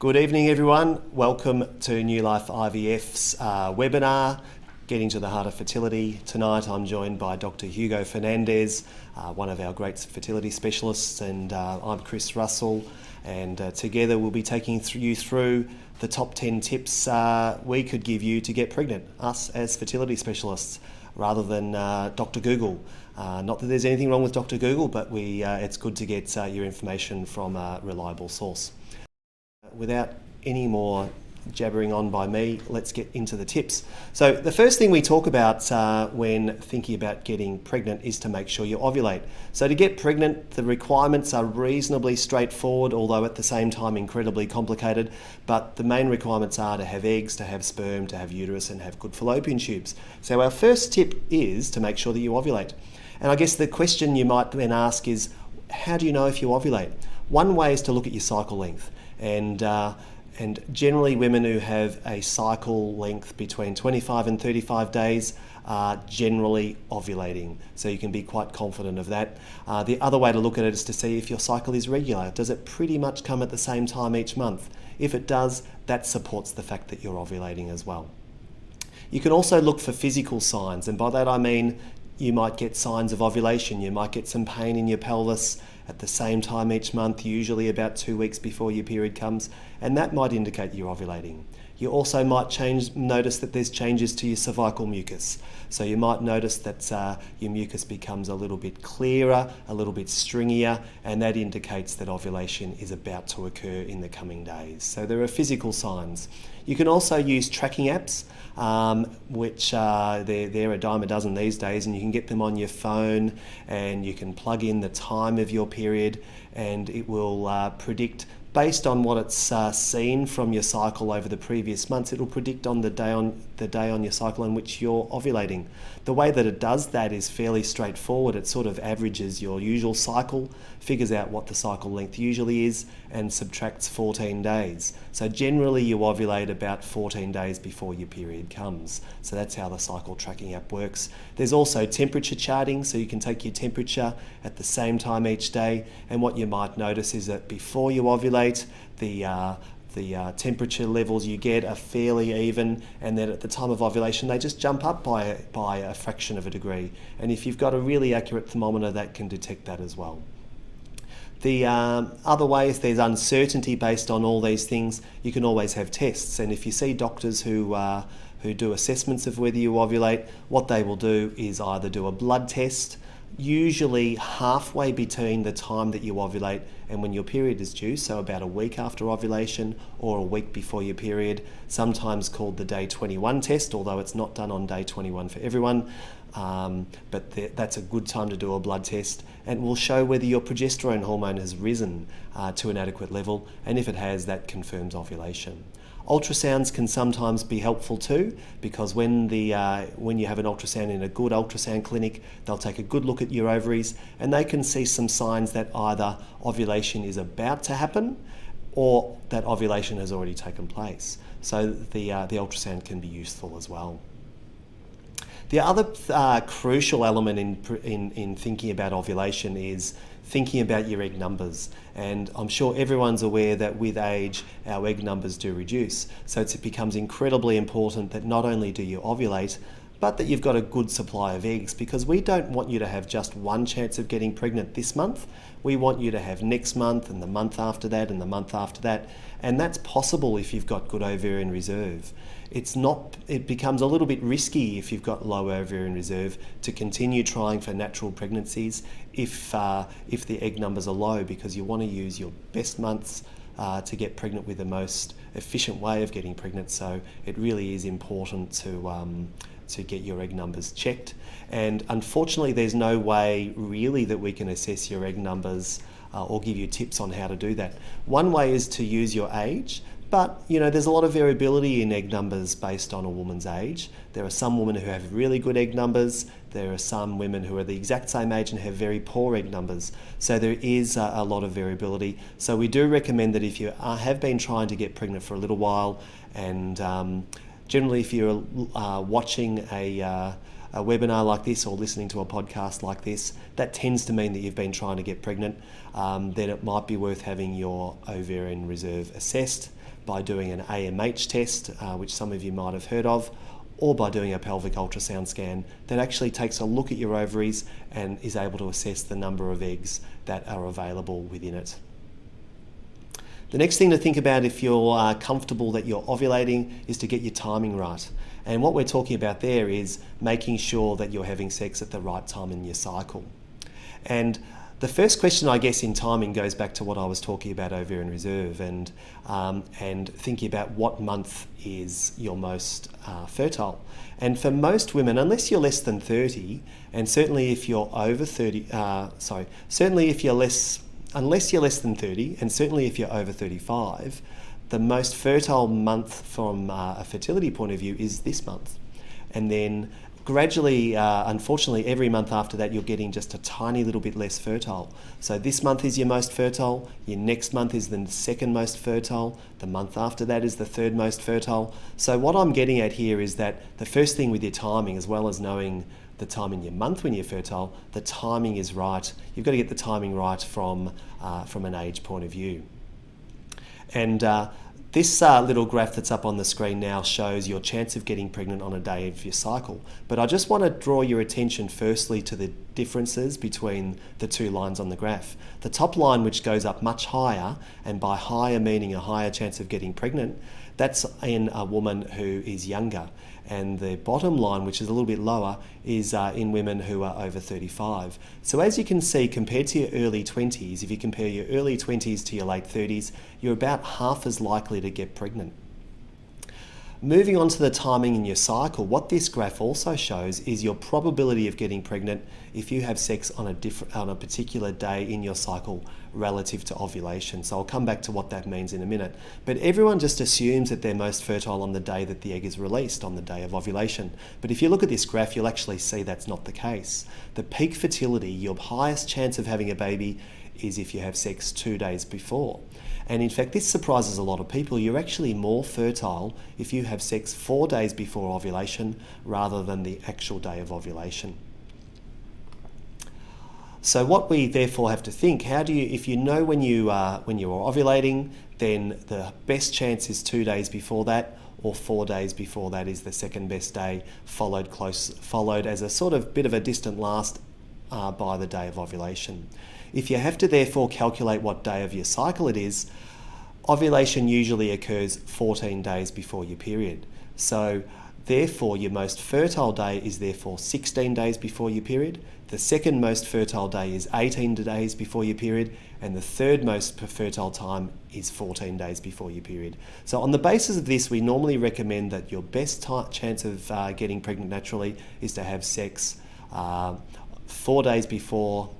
Good evening, everyone. Welcome to Newlife IVF's webinar, Getting to the Heart of Fertility. Tonight I'm joined by Dr. Hugo Fernandes, one of our great fertility specialists, and I'm Chris Russell, and together we'll be taking you through the top 10 tips we could give you to get pregnant, us as fertility specialists, rather than Dr. Google. Not that there's anything wrong with Dr. Google, but it's good to get your information from a reliable source. Without any more jabbering on by me, let's get into the tips. So the first thing we talk about when thinking about getting pregnant is to make sure you ovulate. So to get pregnant, the requirements are reasonably straightforward, although at the same time incredibly complicated. But the main requirements are to have eggs, to have sperm, to have uterus, and have good fallopian tubes. So our first tip is to make sure that you ovulate. And I guess the question you might then ask is, how do you know if you ovulate? One way is to look at your cycle length. And generally women who have a cycle length between 25 and 35 days are generally ovulating. So you can be quite confident of that. The other way to look at it is to see if your cycle is regular. Does it pretty much come at the same time each month? If it does, that supports the fact that you're ovulating as well. You can also look for physical signs, and by that I mean you might get signs of ovulation. You might get some pain in your pelvis at the same time each month, usually about 2 weeks before your period comes, and that might indicate you're ovulating. You also might notice that there's changes to your cervical mucus. So you might notice that your mucus becomes a little bit clearer, a little bit stringier, and that indicates that ovulation is about to occur in the coming days. So there are physical signs. You can also use tracking apps, which they're a dime a dozen these days, and you can get them on your phone, and you can plug in the time of your period, and it will predict, based on what it's seen from your cycle over the previous months, it'll predict on the day on your cycle in which you're ovulating. The way that it does that is fairly straightforward. It sort of averages your usual cycle, figures out what the cycle length usually is, and subtracts 14 days. So generally you ovulate about 14 days before your period comes. So that's how the cycle tracking app works. There's also temperature charting, so you can take your temperature at the same time each day, and what you might notice is that before you ovulate, the temperature levels you get are fairly even, and then at the time of ovulation they just jump up by a fraction of a degree. And if you've got a really accurate thermometer, that can detect that as well. The other way, if there's uncertainty based on all these things, you can always have tests. And if you see doctors who do assessments of whether you ovulate, what they will do is either do a blood test, usually halfway between the time that you ovulate and when your period is due, so about a week after ovulation or a week before your period, sometimes called the day 21 test, although it's not done on day 21 for everyone. But that's a good time to do a blood test, and will show whether your progesterone hormone has risen to an adequate level, and if it has, that confirms ovulation. Ultrasounds can sometimes be helpful too, because when you have an ultrasound in a good ultrasound clinic, they'll take a good look at your ovaries, and they can see some signs that either ovulation is about to happen or that ovulation has already taken place. So the ultrasound can be useful as well. The other crucial element in thinking about ovulation is thinking about your egg numbers. And I'm sure everyone's aware that with age, our egg numbers do reduce. So it becomes incredibly important that not only do you ovulate, but that you've got a good supply of eggs, because we don't want you to have just one chance of getting pregnant this month. We want you to have next month and the month after that and the month after that. And that's possible if you've got good ovarian reserve. It becomes a little bit risky if you've got low ovarian reserve to continue trying for natural pregnancies if the egg numbers are low, because you want to use your best months to get pregnant with the most efficient way of getting pregnant. So it really is important to get your egg numbers checked. And unfortunately, there's no way really that we can assess your egg numbers or give you tips on how to do that. One way is to use your age, but there's a lot of variability in egg numbers based on a woman's age. There are some women who have really good egg numbers. There are some women who are the exact same age and have very poor egg numbers. So there is a lot of variability. So we do recommend that if you have been trying to get pregnant for a little while, and generally if you're watching a webinar like this or listening to a podcast like this, that tends to mean that you've been trying to get pregnant, then it might be worth having your ovarian reserve assessed. by doing an AMH test, which some of you might have heard of, or by doing a pelvic ultrasound scan that actually takes a look at your ovaries and is able to assess the number of eggs that are available within it. The next thing to think about if you're comfortable that you're ovulating is to get your timing right. And what we're talking about there is making sure that you're having sex at the right time in your cycle. And the first question, I guess, in timing goes back to what I was talking about ovarian reserve and thinking about what month is your most fertile. And for most women, unless you're less than 30, and certainly if you're over 30, unless you're less than 30, and certainly if you're over 35, the most fertile month from a fertility point of view is this month. And then gradually, unfortunately, every month after that, you're getting just a tiny little bit less fertile. So this month is your most fertile, your next month is the second most fertile, the month after that is the third most fertile. So what I'm getting at here is that the first thing with your timing, as well as knowing the time in your month when you're fertile, the timing is right. You've got to get the timing right from an age point of view. And this little graph that's up on the screen now shows your chance of getting pregnant on a day of your cycle. But I just want to draw your attention firstly to the differences between the two lines on the graph. The top line, which goes up much higher, and by higher meaning a higher chance of getting pregnant, that's in a woman who is younger. And the bottom line, which is a little bit lower, is in women who are over 35. So as you can see, compared to your early 20s, if you compare your early 20s to your late 30s, you're about half as likely to get pregnant. Moving on to the timing in your cycle, what this graph also shows is your probability of getting pregnant if you have sex on a particular day in your cycle relative to ovulation. So I'll come back to what that means in a minute. But everyone just assumes that they're most fertile on the day that the egg is released, on the day of ovulation. But if you look at this graph, you'll actually see that's not the case. The peak fertility, your highest chance of having a baby, is if you have sex 2 days before. And in fact, this surprises a lot of people. You're actually more fertile if you have sex 4 days before ovulation rather than the actual day of ovulation. So what we therefore have to think, if you know when you are ovulating, then the best chance is 2 days before that, or 4 days before that is the second best day, followed as a sort of bit of a distant last by the day of ovulation. If you have to therefore calculate what day of your cycle it is, ovulation usually occurs 14 days before your period. So therefore your most fertile day is therefore 16 days before your period. The second most fertile day is 18 days before your period, and the third most fertile time is 14 days before your period. So on the basis of this, we normally recommend that your best chance of getting pregnant naturally is to have sex 4 days before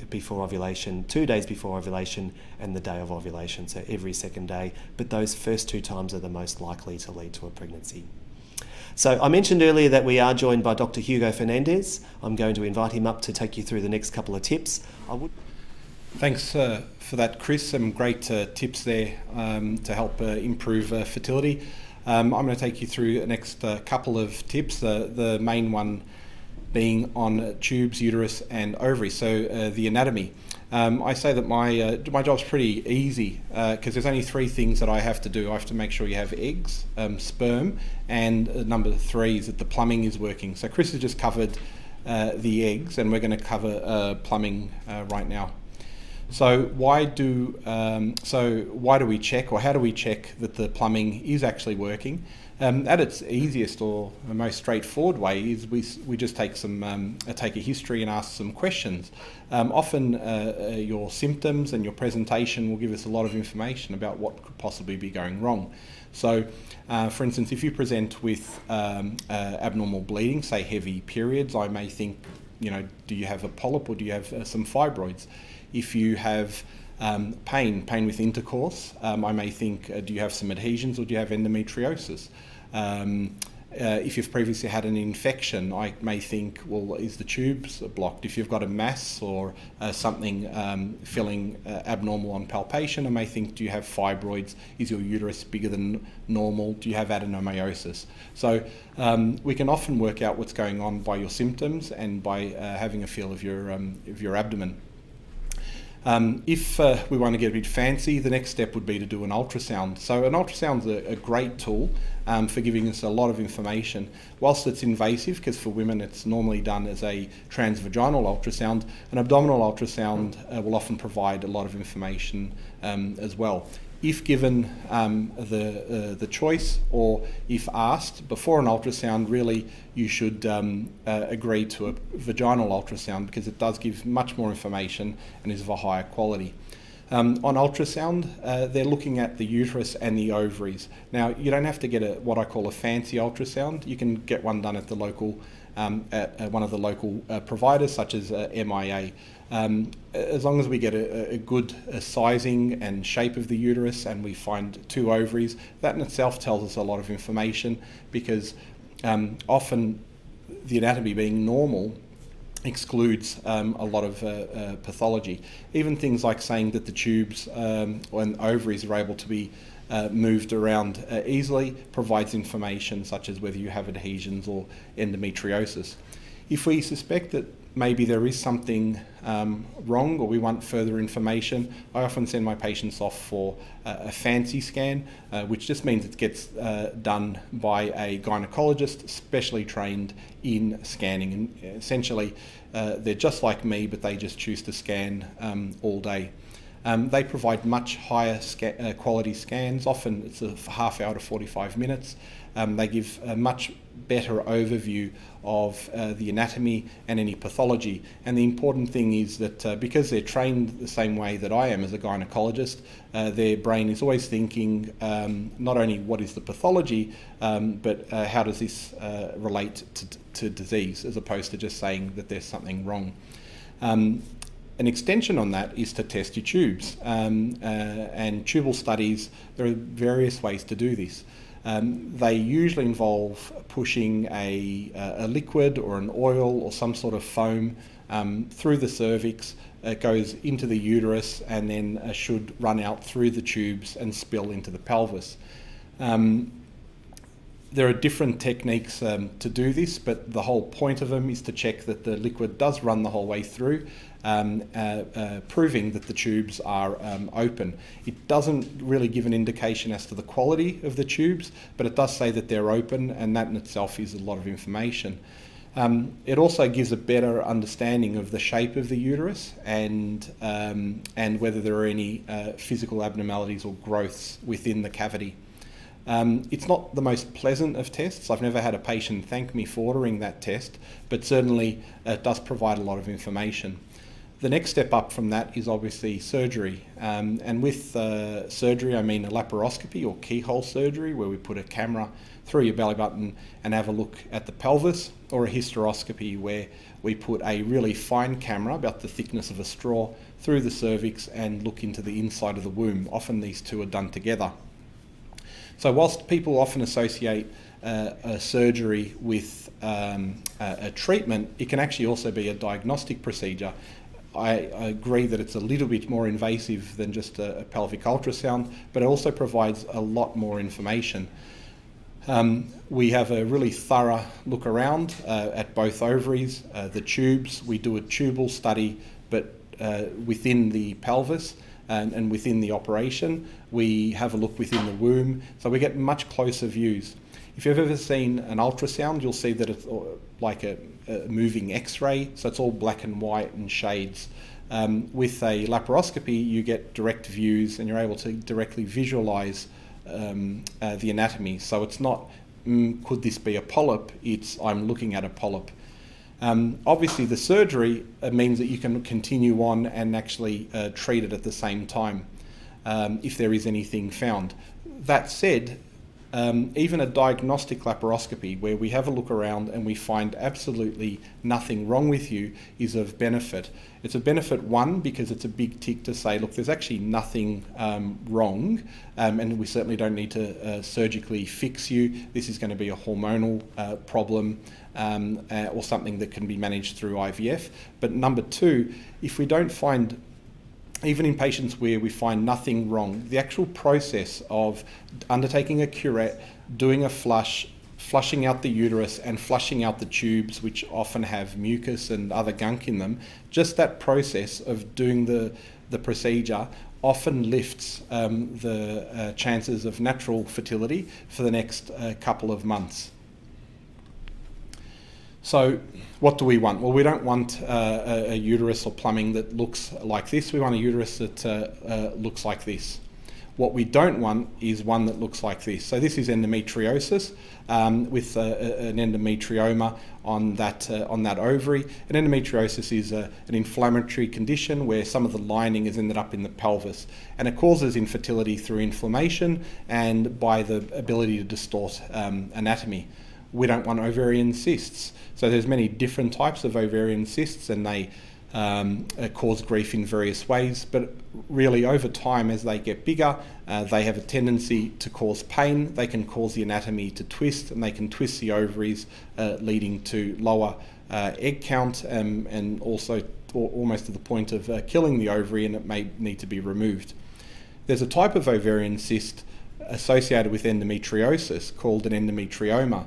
before ovulation, 2 days before ovulation, and the day of ovulation, so every second day. But those first two times are the most likely to lead to a pregnancy. So I mentioned earlier that we are joined by Dr. Hugo Fernandes. I'm going to invite him up to take you through the next couple of tips. Thanks for that, Chris. Some great tips there to help improve fertility. I'm going to take you through the next couple of tips. The main one being on tubes, uterus and ovaries, so the anatomy. I say that my job's pretty easy because there's only three things that I have to do. I have to make sure you have eggs, sperm, and number three is that the plumbing is working. So Chris has just covered the eggs, and we're going to cover plumbing right now. So why do we check, or how do we check that the plumbing is actually working? At its easiest or the most straightforward way is we just take a history and ask some questions. Often your symptoms and your presentation will give us a lot of information about what could possibly be going wrong. So, for instance, if you present with abnormal bleeding, say heavy periods, I may think, do you have a polyp or do you have some fibroids? If you have pain with intercourse, I may think, do you have some adhesions or do you have endometriosis? If you've previously had an infection, I may think, well, is the tubes blocked? If you've got a mass or something feeling abnormal on palpation, I may think, do you have fibroids? Is your uterus bigger than normal? Do you have adenomyosis? So we can often work out what's going on by your symptoms and by having a feel of your abdomen. If we want to get a bit fancy, the next step would be to do an ultrasound. So an ultrasound is a great tool for giving us a lot of information. Whilst it's invasive, because for women it's normally done as a transvaginal ultrasound, an abdominal ultrasound will often provide a lot of information as well. If given the choice, or if asked before an ultrasound, really you should agree to a vaginal ultrasound, because it does give much more information and is of a higher quality. On ultrasound, they're looking at the uterus and the ovaries. Now, you don't have to get what I call a fancy ultrasound. You can get one done at the local, at one of the local providers, such as MIA. As long as we get a good sizing and shape of the uterus, and we find 2 ovaries, that in itself tells us a lot of information, because often the anatomy being normal excludes a lot of pathology. Even things like saying that the tubes and ovaries are able to be moved around easily provides information, such as whether you have adhesions or endometriosis. If we suspect that maybe there is something wrong, or we want further information, I often send my patients off for a fancy scan, which just means it gets done by a gynecologist specially trained in scanning. And essentially, they're just like me, but they just choose to scan all day. They provide much higher quality scans. Often it's a half hour to 45 minutes. They give a much better overview of the anatomy and any pathology. And the important thing is that because they're trained the same way that I am as a gynecologist, their brain is always thinking not only what is the pathology, but how does this relate to disease, as opposed to just saying that there's something wrong. An extension on that is to test your tubes, and tubal studies. There are various ways to do this. They usually involve pushing a liquid or an oil or some sort of foam through the cervix. It goes into the uterus and then should run out through the tubes and spill into the pelvis. There are different techniques to do this, but the whole point of them is to check that the liquid does run the whole way through, proving that the tubes are open. It doesn't really give an indication as to the quality of the tubes, but it does say that they're open, and that in itself is a lot of information. It also gives a better understanding of the shape of the uterus and whether there are any physical abnormalities or growths within the cavity. It's not the most pleasant of tests. I've never had a patient thank me for ordering that test, but certainly it does provide a lot of information. The next step up from that is obviously surgery. And with surgery, I mean a laparoscopy or keyhole surgery, where we put a camera through your belly button and have a look at the pelvis, or a hysteroscopy, where we put a really fine camera, about the thickness of a straw, through the cervix and look into the inside of the womb. Often these two are done together. So whilst people often associate a surgery with a treatment, it can actually also be a diagnostic procedure. I agree that it's a little bit more invasive than just a pelvic ultrasound, but it also provides a lot more information. We have a really thorough look around at both ovaries, the tubes. We do a tubal study, but within the pelvis. And within the operation, we have a look within the womb, so we get much closer views. If you've ever seen an ultrasound, you'll see that it's like a moving X-ray, so it's all black and white and shades. With a laparoscopy, you get direct views, and you're able to directly visualize the anatomy. So it's not, could this be a polyp? It's, I'm looking at a polyp. Obviously, the surgery means that you can continue on and actually treat it at the same time if there is anything found. That said, even a diagnostic laparoscopy, where we have a look around and we find absolutely nothing wrong with you, is of benefit. It's a benefit, one, because it's a big tick to say, look, there's actually nothing wrong, and we certainly don't need to surgically fix you. This is going to be a hormonal problem, or something that can be managed through IVF. But number two, if we don't find, even in patients where we find nothing wrong, the actual process of undertaking a curette, doing a flush, flushing out the uterus and flushing out the tubes, which often have mucus and other gunk in them, just that process of doing the the procedure often lifts the chances of natural fertility for the next couple of months. So what do we want? Well, we don't want a uterus or plumbing that looks like this. We want a uterus that looks like this. What we don't want is one that looks like this. So this is endometriosis with an endometrioma on that ovary. And endometriosis is an inflammatory condition where some of the lining has ended up in the pelvis, and it causes infertility through inflammation and by the ability to distort anatomy. We don't want ovarian cysts. So there's many different types of ovarian cysts, and they cause grief in various ways, but really over time, as they get bigger, they have a tendency to cause pain. They can cause the anatomy to twist, and they can twist the ovaries, leading to lower egg count, and also almost to the point of killing the ovary, and it may need to be removed. There's a type of ovarian cyst associated with endometriosis called an endometrioma.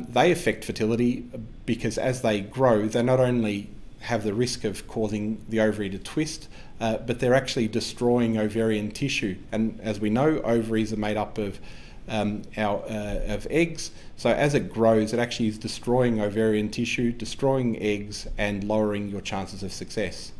They affect fertility because as they grow, they not only have the risk of causing the ovary to twist, but they're actually destroying ovarian tissue. And as we know, ovaries are made up of eggs. So as it grows, it actually is destroying ovarian tissue, destroying eggs, and lowering your chances of success.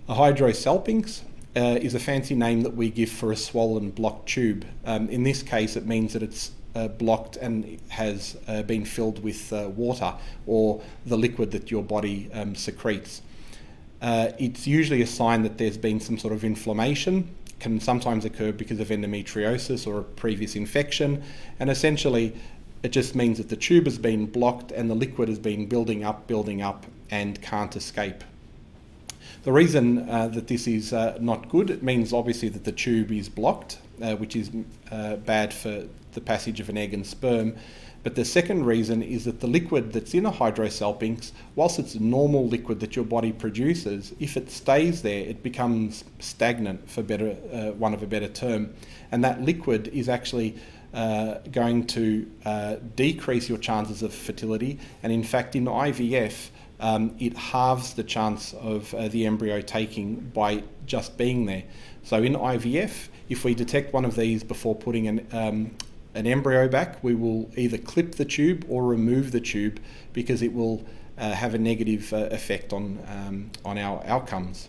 A hydrosalpinx is a fancy name that we give for a swollen blocked tube. In this case, it means that it's blocked and has been filled with water or the liquid that your body secretes. It's usually a sign that there's been some sort of inflammation. Can sometimes occur because of endometriosis or a previous infection, and essentially it just means that the tube has been blocked and the liquid has been building up and can't escape. The reason that this is not good, it means obviously that the tube is blocked, which is bad for the passage of an egg and sperm. But the second reason is that the liquid that's in a hydrosalpinx, whilst it's a normal liquid that your body produces, if it stays there, it becomes stagnant, for want of a better term. And that liquid is actually going to decrease your chances of fertility. And in fact, in IVF, it halves the chance of the embryo taking by just being there. So in IVF, if we detect one of these before putting an embryo back, we will either clip the tube or remove the tube because it will have a negative effect on our outcomes.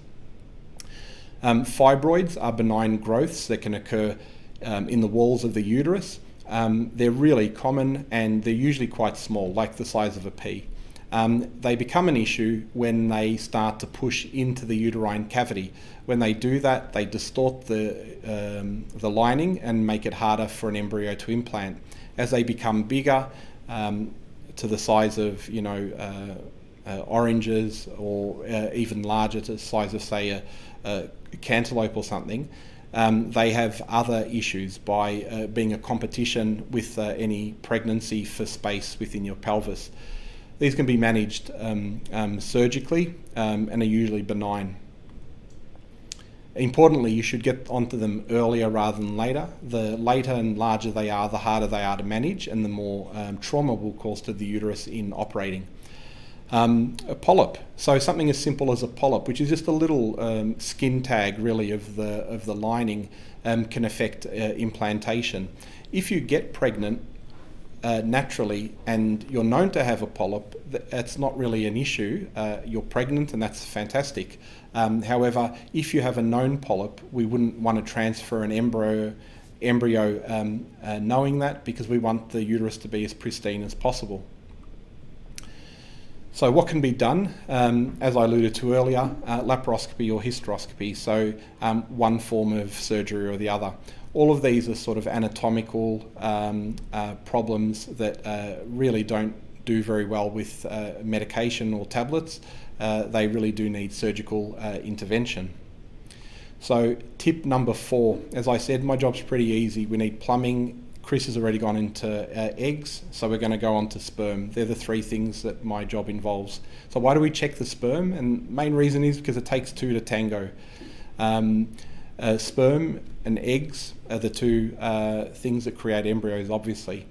Fibroids are benign growths that can occur in the walls of the uterus. They're really common and they're usually quite small, like the size of a pea. They become an issue when they start to push into the uterine cavity. When they do that, they distort the lining and make it harder for an embryo to implant. As they become bigger, to the size of oranges, or even larger to the size of, say, a cantaloupe or something, they have other issues by being a competition with any pregnancy for space within your pelvis. These can be managed surgically and are usually benign. Importantly, you should get onto them earlier rather than later. The later and larger they are, the harder they are to manage, and the more trauma will cause to the uterus in operating. A polyp, so something as simple as a polyp, which is just a little skin tag really of the lining, can affect implantation. If you get pregnant naturally and you're known to have a polyp, that's not really an issue. You're pregnant and that's fantastic. However, if you have a known polyp, we wouldn't want to transfer an embryo knowing that, because we want the uterus to be as pristine as possible. So what can be done? As I alluded to earlier, laparoscopy or hysteroscopy, so one form of surgery or the other. All of these are sort of anatomical problems that really don't do very well with medication or tablets. They really do need surgical intervention. So tip number 4, as I said, my job's pretty easy. We need plumbing. Chris has already gone into eggs, so we're going to go on to sperm. They're the 3 things that my job involves. So why do we check the sperm? And main reason is because it takes 2 to tango. Sperm and eggs are the 2 things that create embryos, obviously.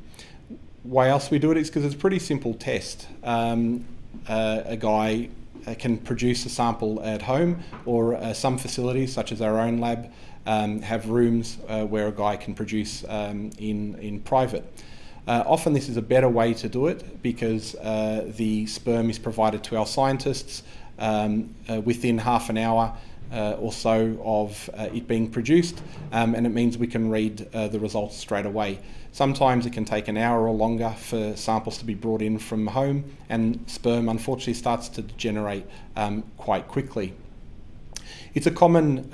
Why else we do it is because it's a pretty simple test. A guy can produce a sample at home, or some facilities, such as our own lab, have rooms where a guy can produce in private. Often this is a better way to do it because the sperm is provided to our scientists within half an hour or so of it being produced, and it means we can read the results straight away. Sometimes it can take an hour or longer for samples to be brought in from home, and sperm unfortunately starts to degenerate quite quickly. It's a common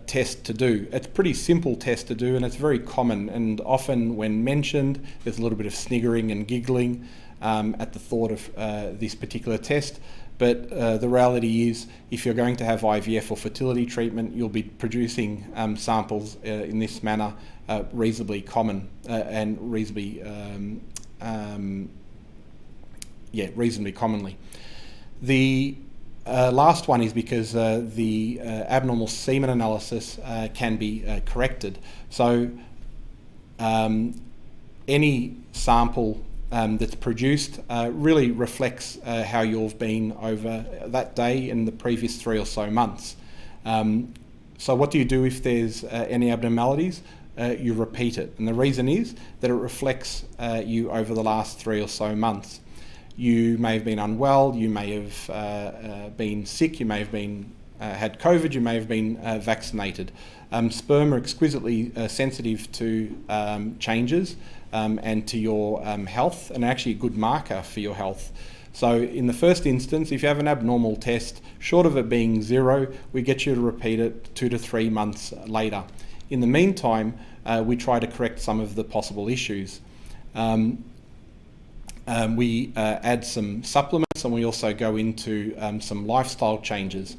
test to do. It's a pretty simple test to do, and it's very common, and often when mentioned there's a little bit of sniggering and giggling at the thought of this particular test. But the reality is, if you're going to have IVF or fertility treatment, you'll be producing samples in this manner reasonably common and reasonably commonly. The last one is because the abnormal semen analysis can be corrected. So any sample that's produced really reflects how you've been over that day in the previous 3 or so months. So what do you do if there's any abnormalities? You repeat it, and the reason is that it reflects you over the last 3 or so months. You may have been unwell, you may have been sick, you may have been had COVID, you may have been vaccinated. Sperm are exquisitely sensitive to changes and to your health, and actually a good marker for your health. So in the first instance, if you have an abnormal test, short of it being 0, we get you to repeat it 2 to 3 months later. In the meantime, we try to correct some of the possible issues. We add some supplements, and we also go into some lifestyle changes.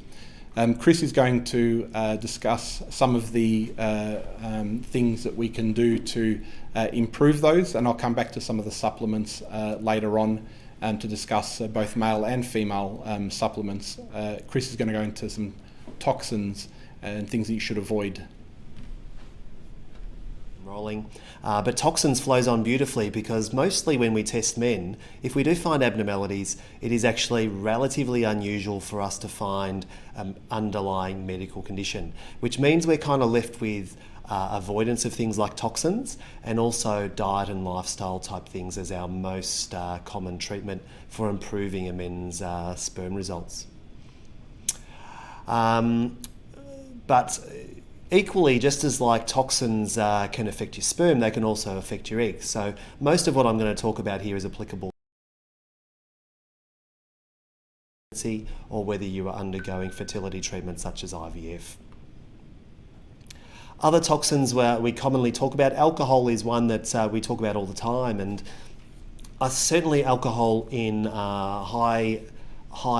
Chris is going to discuss some of the things that we can do to improve those, and I'll come back to some of the supplements later on to discuss both male and female supplements. Chris is going to go into some toxins and things that you should avoid. Rolling. But toxins flows on beautifully because mostly when we test men, if we do find abnormalities, it is actually relatively unusual for us to find underlying medical condition, which means we're kind of left with avoidance of things like toxins, and also diet and lifestyle type things as our most common treatment for improving a men's sperm results. But equally, just as like toxins can affect your sperm, they can also affect your eggs. So most of what I'm going to talk about here is applicable or whether you are undergoing fertility treatment such as IVF. Other toxins we commonly talk about, alcohol is one that we talk about all the time, and certainly alcohol in high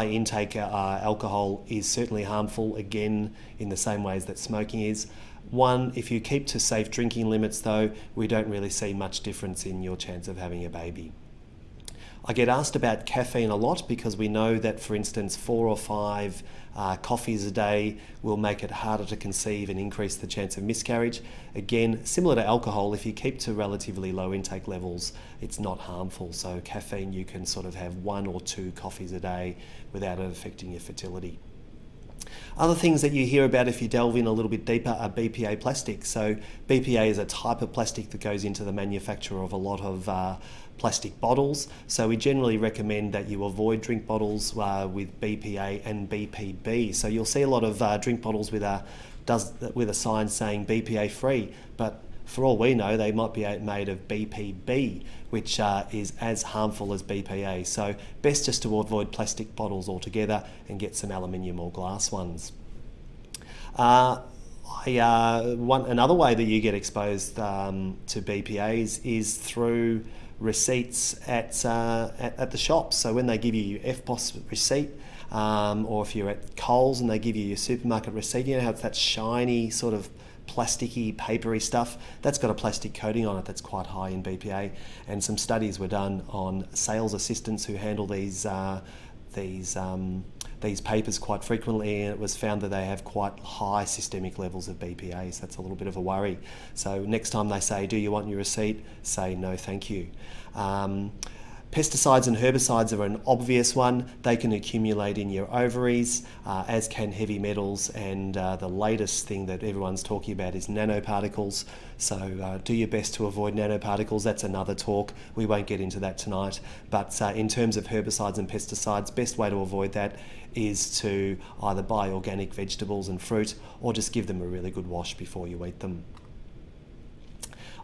intake alcohol is certainly harmful, again in the same ways that smoking is. One, if you keep to safe drinking limits though, we don't really see much difference in your chance of having a baby. I get asked about caffeine a lot because we know that, for instance, 4 or 5 coffees a day will make it harder to conceive and increase the chance of miscarriage. Again, similar to alcohol, if you keep to relatively low intake levels, it's not harmful. So caffeine, you can sort of have 1 or 2 coffees a day without it affecting your fertility. Other things that you hear about if you delve in a little bit deeper are BPA plastics. So BPA is a type of plastic that goes into the manufacture of a lot of plastic bottles. So we generally recommend that you avoid drink bottles with BPA and BPB. So you'll see a lot of drink bottles with a sign saying BPA free, but for all we know, they might be made of BPB, which is as harmful as BPA. So best just to avoid plastic bottles altogether and get some aluminium or glass ones. Another way that you get exposed to BPAs is through receipts at the shops. So when they give you your FPOS receipt, or if you're at Coles and they give you your supermarket receipt, you know how it's that shiny sort of plasticky, papery stuff, that's got a plastic coating on it that's quite high in BPA. And some studies were done on sales assistants who handle these papers quite frequently, and it was found that they have quite high systemic levels of BPA, so that's a little bit of a worry. So next time they say, do you want your receipt? Say, no, thank you. Pesticides and herbicides are an obvious one. They can accumulate in your ovaries, as can heavy metals, and the latest thing that everyone's talking about is nanoparticles. So do your best to avoid nanoparticles. That's another talk. We won't get into that tonight. But in terms of herbicides and pesticides, best way to avoid that is to either buy organic vegetables and fruit or just give them a really good wash before you eat them.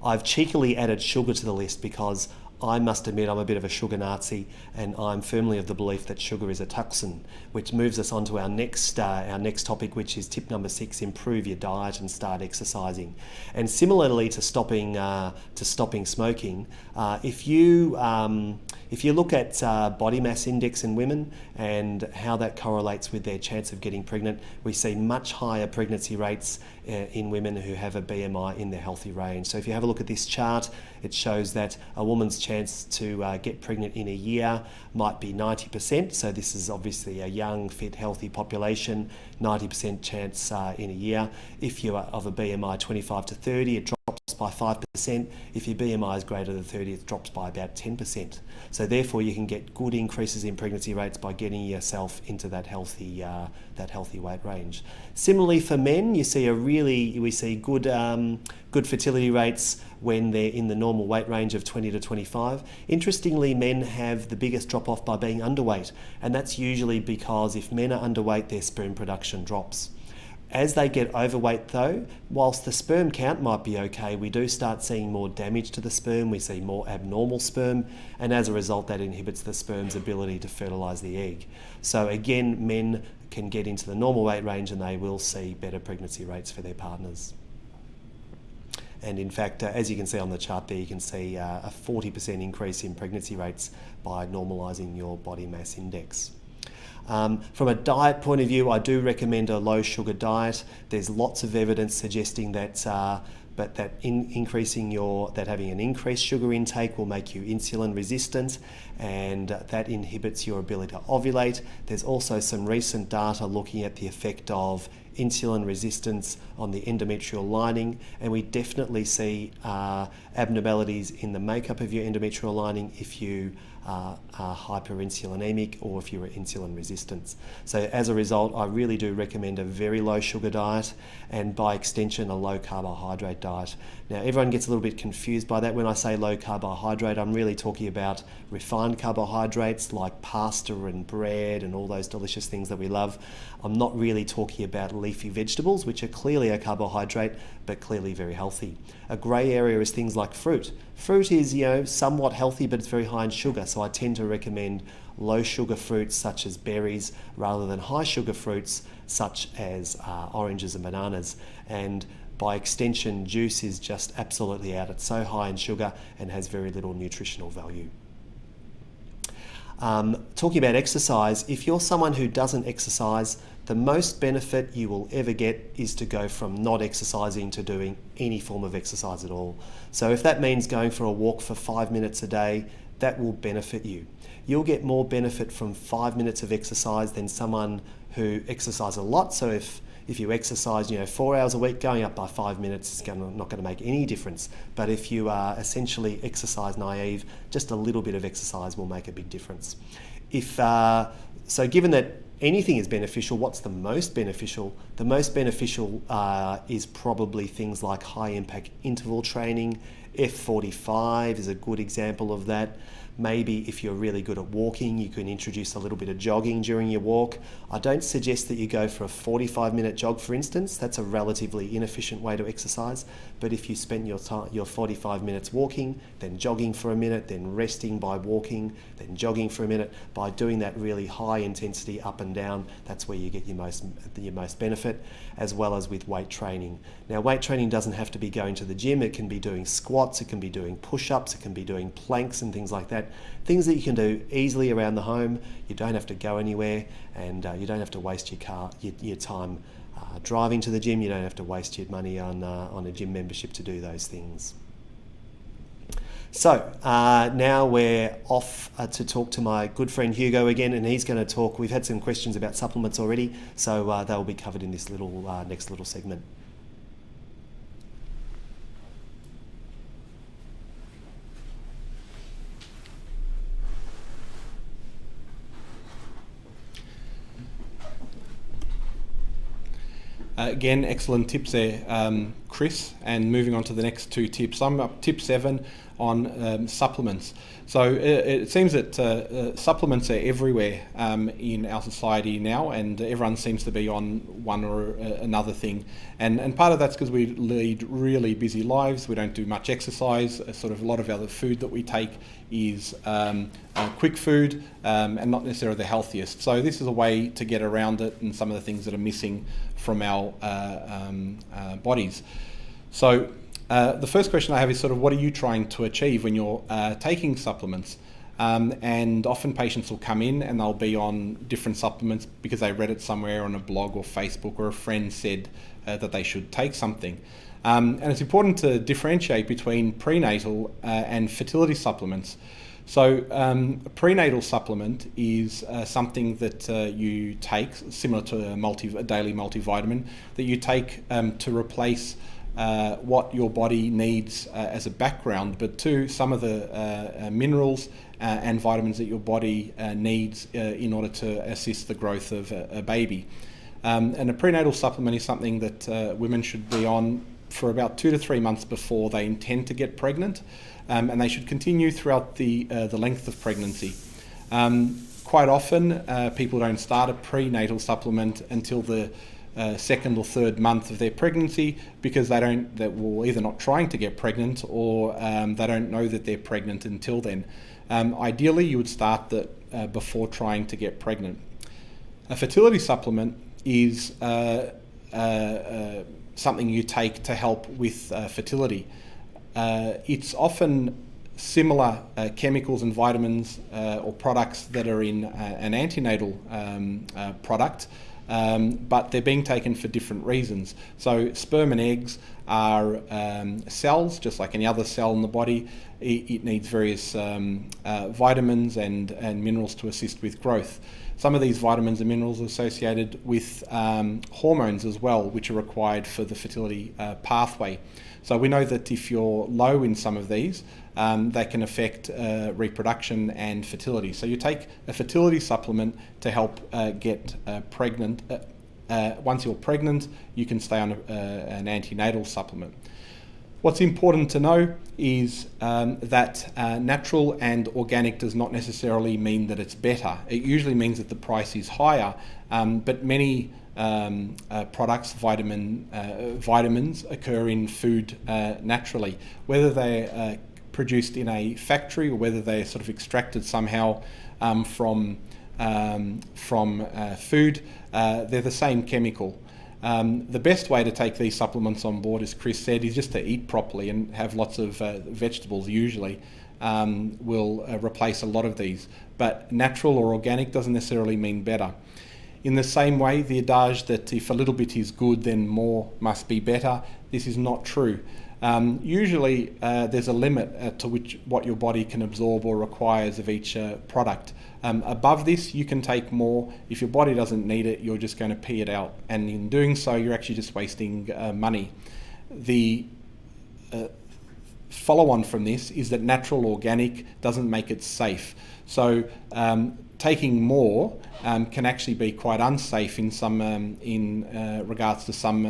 I've cheekily added sugar to the list because I must admit I'm a bit of a sugar Nazi, and I'm firmly of the belief that sugar is a toxin, which moves us on to our next topic, which is tip number 6: improve your diet and start exercising. And similarly to stopping smoking, if you look at body mass index in women and how that correlates with their chance of getting pregnant, we see much higher pregnancy rates in women who have a BMI in the healthy range. So if you have a look at this chart, it shows that a woman's chance to get pregnant in a year might be 90%. So this is obviously a young, fit, healthy population, 90% chance in a year. If you are of a BMI 25 to 30, it drops by 5%. If your BMI is greater than 30, it drops by about 10%. So therefore you can get good increases in pregnancy rates by getting yourself into that healthy weight range. Similarly for men, we see good fertility rates when they're in the normal weight range of 20 to 25. Interestingly, men have the biggest drop off by being underweight, and that's usually because if men are underweight, their sperm production drops. As they get overweight though, whilst the sperm count might be okay, we do start seeing more damage to the sperm, we see more abnormal sperm, and as a result that inhibits the sperm's ability to fertilise the egg. So again, men can get into the normal weight range and they will see better pregnancy rates for their partners. And in fact, as you can see on the chart there, you can see a 40% increase in pregnancy rates by normalising your body mass index. From a diet point of view, I do recommend a low sugar diet. There's lots of evidence suggesting that having an increased sugar intake will make you insulin resistant, and that inhibits your ability to ovulate. There's also some recent data looking at the effect of insulin resistance on the endometrial lining, and we definitely see abnormalities in the makeup of your endometrial lining if you are hyperinsulinemic or if you're insulin resistant. So as a result, I really do recommend a very low sugar diet, and by extension a low carbohydrate diet. Now everyone gets a little bit confused by that. When I say low carbohydrate, I'm really talking about refined carbohydrates like pasta and bread and all those delicious things that we love. I'm not really talking about leafy vegetables, which are clearly a carbohydrate but clearly very healthy. A grey area is things like fruit. Fruit is, somewhat healthy, but it's very high in sugar, so I tend to recommend low sugar fruits such as berries rather than high sugar fruits such as oranges and bananas. And by extension, juice is just absolutely out. It's so high in sugar and has very little nutritional value. Talking about exercise, if you're someone who doesn't exercise, the most benefit you will ever get is to go from not exercising to doing any form of exercise at all. So if that means going for a walk for 5 minutes a day, that will benefit you. You'll get more benefit from 5 minutes of exercise than someone who exercises a lot. So if you exercise 4 hours a week, going up by 5 minutes is not going to make any difference. But if you are essentially exercise naive, just a little bit of exercise will make a big difference. So given that anything is beneficial, what's the most beneficial? The most beneficial is probably things like high impact interval training. F45 is a good example of that. Maybe if you're really good at walking, you can introduce a little bit of jogging during your walk. I don't suggest that you go for a 45-minute jog, for instance. That's a relatively inefficient way to exercise. But if you spend your 45 minutes walking, then jogging for a minute, then resting by walking, then jogging for a minute, by doing that really high intensity up and down, that's where you get your most benefit, as well as with weight training. Now, weight training doesn't have to be going to the gym. It can be doing squats, it can be doing push-ups, it can be doing planks and things like that. Things that you can do easily around the home. You don't have to go anywhere, and you don't have to waste your time driving to the gym. You don't have to waste your money on a gym membership to do those things. So now we're off to talk to my good friend Hugo again, and he's going to talk. We've had some questions about supplements already, so they'll be covered in this next little segment. Again, excellent tips there, Chris. And moving on to the next 2 tips. I'm up tip 7 on supplements. So it seems that supplements are everywhere in our society now, and everyone seems to be on one or another thing. And part of that's because we lead really busy lives. We don't do much exercise. Sort of a lot of other food that we take is quick food and not necessarily the healthiest. So this is a way to get around it and some of the things that are missing from our bodies. So the first question I have is sort of what are you trying to achieve when you're taking supplements? And often patients will come in and they'll be on different supplements because they read it somewhere on a blog or Facebook, or a friend said that they should take something. And it's important to differentiate between prenatal and fertility supplements. So a prenatal supplement is something that you take, similar to a daily multivitamin, that you take to replace what your body needs as a background, but to some of the minerals and vitamins that your body needs in order to assist the growth of a baby. And a prenatal supplement is something that women should be on for about 2 to 3 months before they intend to get pregnant, and they should continue throughout the length of pregnancy. Quite often, people don't start a prenatal supplement until the second or third month of their pregnancy because they will either not trying to get pregnant, or they don't know that they're pregnant until then. Ideally, you would start that before trying to get pregnant. A fertility supplement is something you take to help with fertility. It's often similar chemicals and vitamins or products that are in an antenatal product, but they're being taken for different reasons. So sperm and eggs are cells, just like any other cell in the body. It needs various vitamins and minerals to assist with growth. Some of these vitamins and minerals are associated with hormones as well, which are required for the fertility pathway. So we know that if you're low in some of these, they can affect reproduction and fertility. So you take a fertility supplement to help get pregnant. Once you're pregnant, you can stay on an antenatal supplement. What's important to know is that natural and organic does not necessarily mean that it's better. It usually means that the price is higher, but many products, vitamins occur in food naturally. Whether they're produced in a factory or whether they're sort of extracted somehow from food, they're the same chemical. The best way to take these supplements on board, as Chris said, is just to eat properly and have lots of vegetables usually will replace a lot of these. But natural or organic doesn't necessarily mean better. In the same way, the adage that if a little bit is good, then more must be better, this is not true. Usually there's a limit to what your body can absorb or requires of each product. Above this, you can take more. If your body doesn't need it, you're just going to pee it out. And in doing so, you're actually just wasting money. The follow-on from this is that natural organic doesn't make it safe. So taking more can actually be quite unsafe in some in regards to some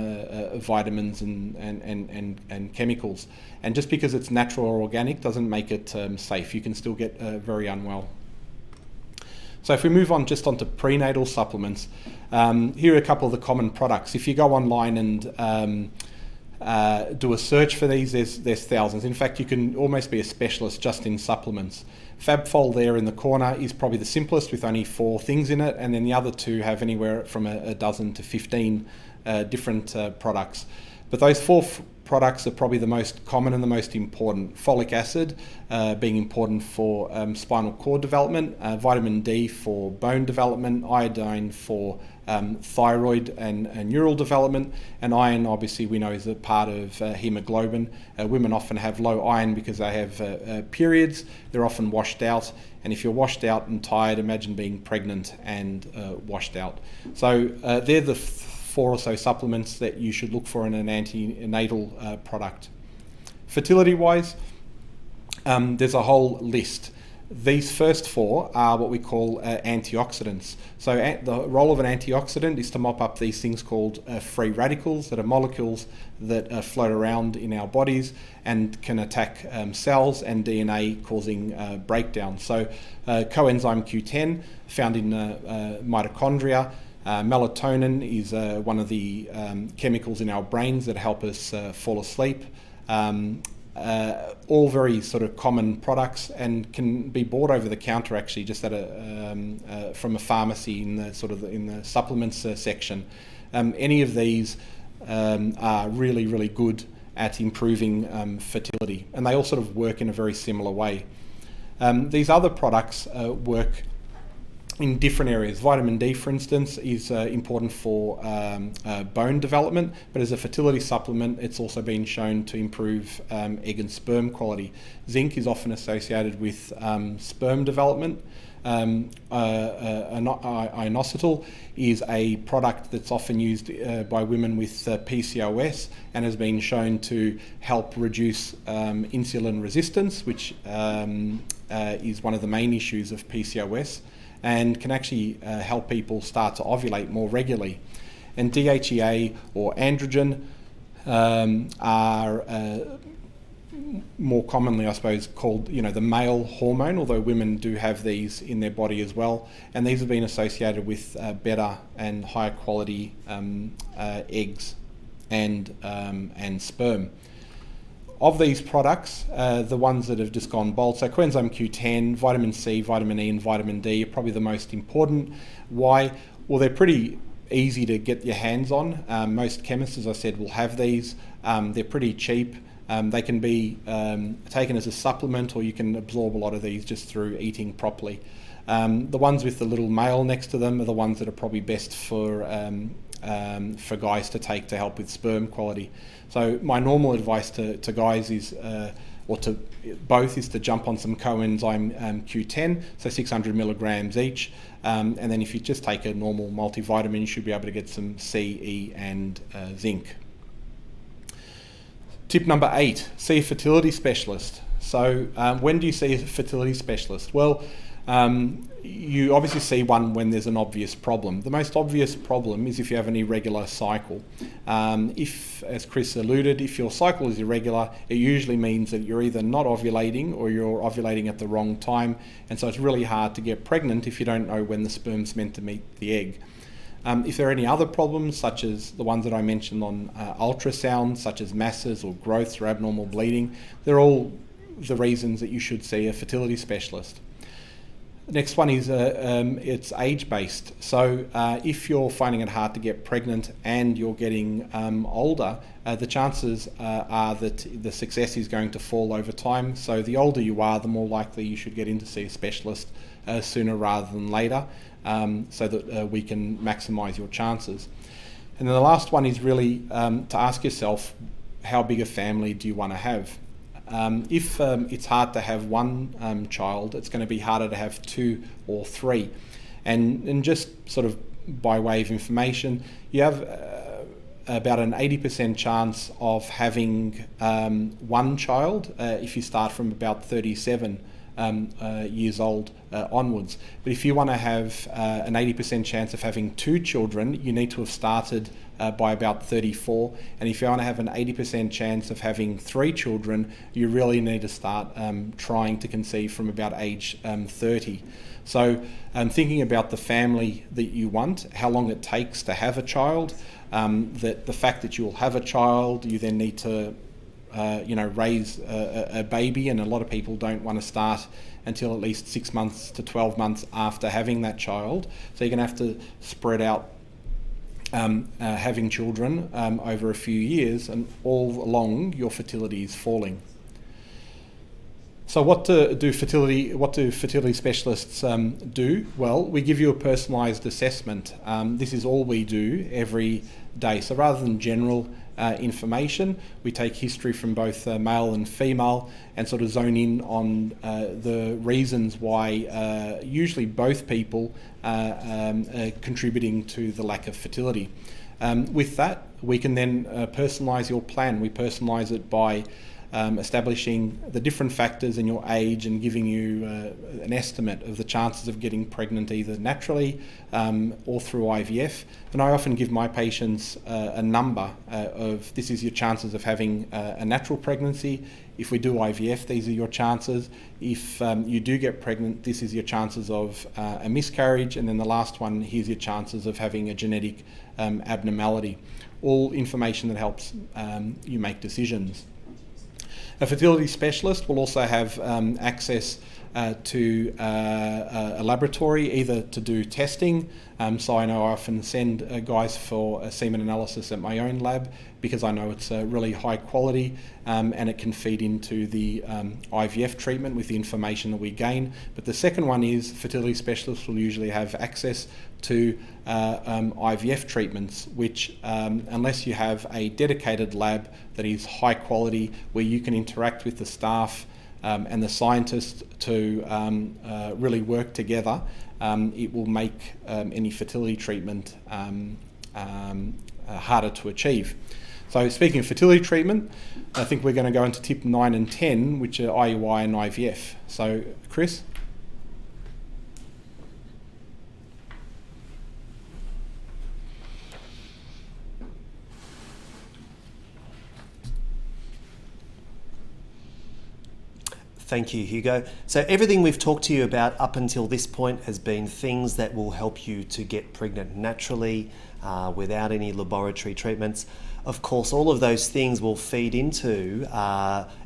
vitamins and chemicals. And just because it's natural or organic doesn't make it safe. You can still get very unwell. So if we move on just onto prenatal supplements, here are a couple of the common products. If you go online and do a search for these, there's thousands. In fact, you can almost be a specialist just in supplements. Fabfol there in the corner is probably the simplest with only 4 things in it, and then the other 2 have anywhere from a dozen to 15 different products. But those 4 products are probably the most common and the most important. Folic acid being important for spinal cord development, vitamin D for bone development, iodine for thyroid and neural development, and iron obviously we know is a part of hemoglobin. Women often have low iron because they have periods. They're often washed out, and if you're washed out and tired, imagine being pregnant and washed out. So they're the 4 or so supplements that you should look for in an antenatal product. Fertility wise, there's a whole list. These first four are what we call antioxidants. So the role of an antioxidant is to mop up these things called free radicals, that are molecules that float around in our bodies and can attack cells and DNA, causing breakdown. So coenzyme Q10, found in mitochondria. Melatonin is one of the chemicals in our brains that help us fall asleep. All very sort of common products and can be bought over the counter, actually, just at from a pharmacy in the supplements section. Any of these are really, really good at improving fertility, and they all sort of work in a very similar way. These other products work in different areas. Vitamin D, for instance, is important for bone development, but as a fertility supplement, it's also been shown to improve egg and sperm quality. Zinc is often associated with sperm development. Inositol is a product that's often used by women with PCOS and has been shown to help reduce insulin resistance, which is one of the main issues of PCOS, and can actually help people start to ovulate more regularly. And DHEA or androgen are more commonly, I suppose, called the male hormone, although women do have these in their body as well. And these have been associated with better and higher quality eggs and sperm. Of these products, the ones that have just gone bold, so coenzyme Q10, vitamin C, vitamin E and vitamin D are probably the most important. Why? Well, they're pretty easy to get your hands on. Most chemists, as I said, will have these. They're pretty cheap. They can be taken as a supplement, or you can absorb a lot of these just through eating properly. The ones with the little male next to them are the ones that are probably best for guys to take to help with sperm quality. So my normal advice to guys is, or to both, is to jump on some coenzyme Q10, so 600 milligrams each, and then if you just take a normal multivitamin, you should be able to get some C, E and zinc. Tip number 8, see a fertility specialist. So when do you see a fertility specialist? Well, you obviously see one when there's an obvious problem. The most obvious problem is if you have an irregular cycle. If, as Chris alluded, if your cycle is irregular, it usually means that you're either not ovulating or you're ovulating at the wrong time, and so it's really hard to get pregnant if you don't know when the sperm's meant to meet the egg. If there are any other problems, such as the ones that I mentioned on ultrasound, such as masses or growths or abnormal bleeding, they're all the reasons that you should see a fertility specialist. The next one is it's age-based. So if you're finding it hard to get pregnant and you're getting older, the chances are that the success is going to fall over time. So the older you are, the more likely you should get in to see a specialist sooner rather than later, so that we can maximise your chances. And then the last one is really to ask yourself, how big a family do you want to have? If it's hard to have one child, it's going to be harder to have 2 or 3. And just sort of by way of information, you have about an 80% chance of having one child if you start from about 37 years old onwards. But if you want to have an 80% chance of having 2 children, you need to have started by about 34, and if you want to have an 80% chance of having 3 children, you really need to start trying to conceive from about age 30. So thinking about the family that you want, how long it takes to have a child, that the fact that you will have a child, you then need to raise a baby, and a lot of people don't want to start until at least 6 months to 12 months after having that child. So you're going to have to spread out having children over a few years, and all along your fertility is falling. So what do fertility specialists do? Well, we give you a personalised assessment. This is all we do every day. So rather than general information, we take history from both male and female and sort of zone in on the reasons why usually both people are contributing to the lack of fertility. With that, we can then personalise your plan. We personalise it by establishing the different factors in your age and giving you an estimate of the chances of getting pregnant either naturally or through IVF. And I often give my patients a number of this is your chances of having a natural pregnancy. If we do IVF, these are your chances. If you do get pregnant, this is your chances of a miscarriage. And then the last one, here's your chances of having a genetic abnormality. All information that helps you make decisions. A fertility specialist will also have access to a laboratory, either to do testing. So I know I often send guys for a semen analysis at my own lab because I know it's really high quality and it can feed into the IVF treatment with the information that we gain. But the second one is fertility specialists will usually have access to IVF treatments, which unless you have a dedicated lab that is high quality where you can interact with the staff and the scientists to really work together, it will make any fertility treatment harder to achieve. So speaking of fertility treatment, I think we're going to go into tip 9 and 10, which are IUI and IVF. So Chris? Thank you, Hugo. So everything we've talked to you about up until this point has been things that will help you to get pregnant naturally without any laboratory treatments. Of course, all of those things will feed into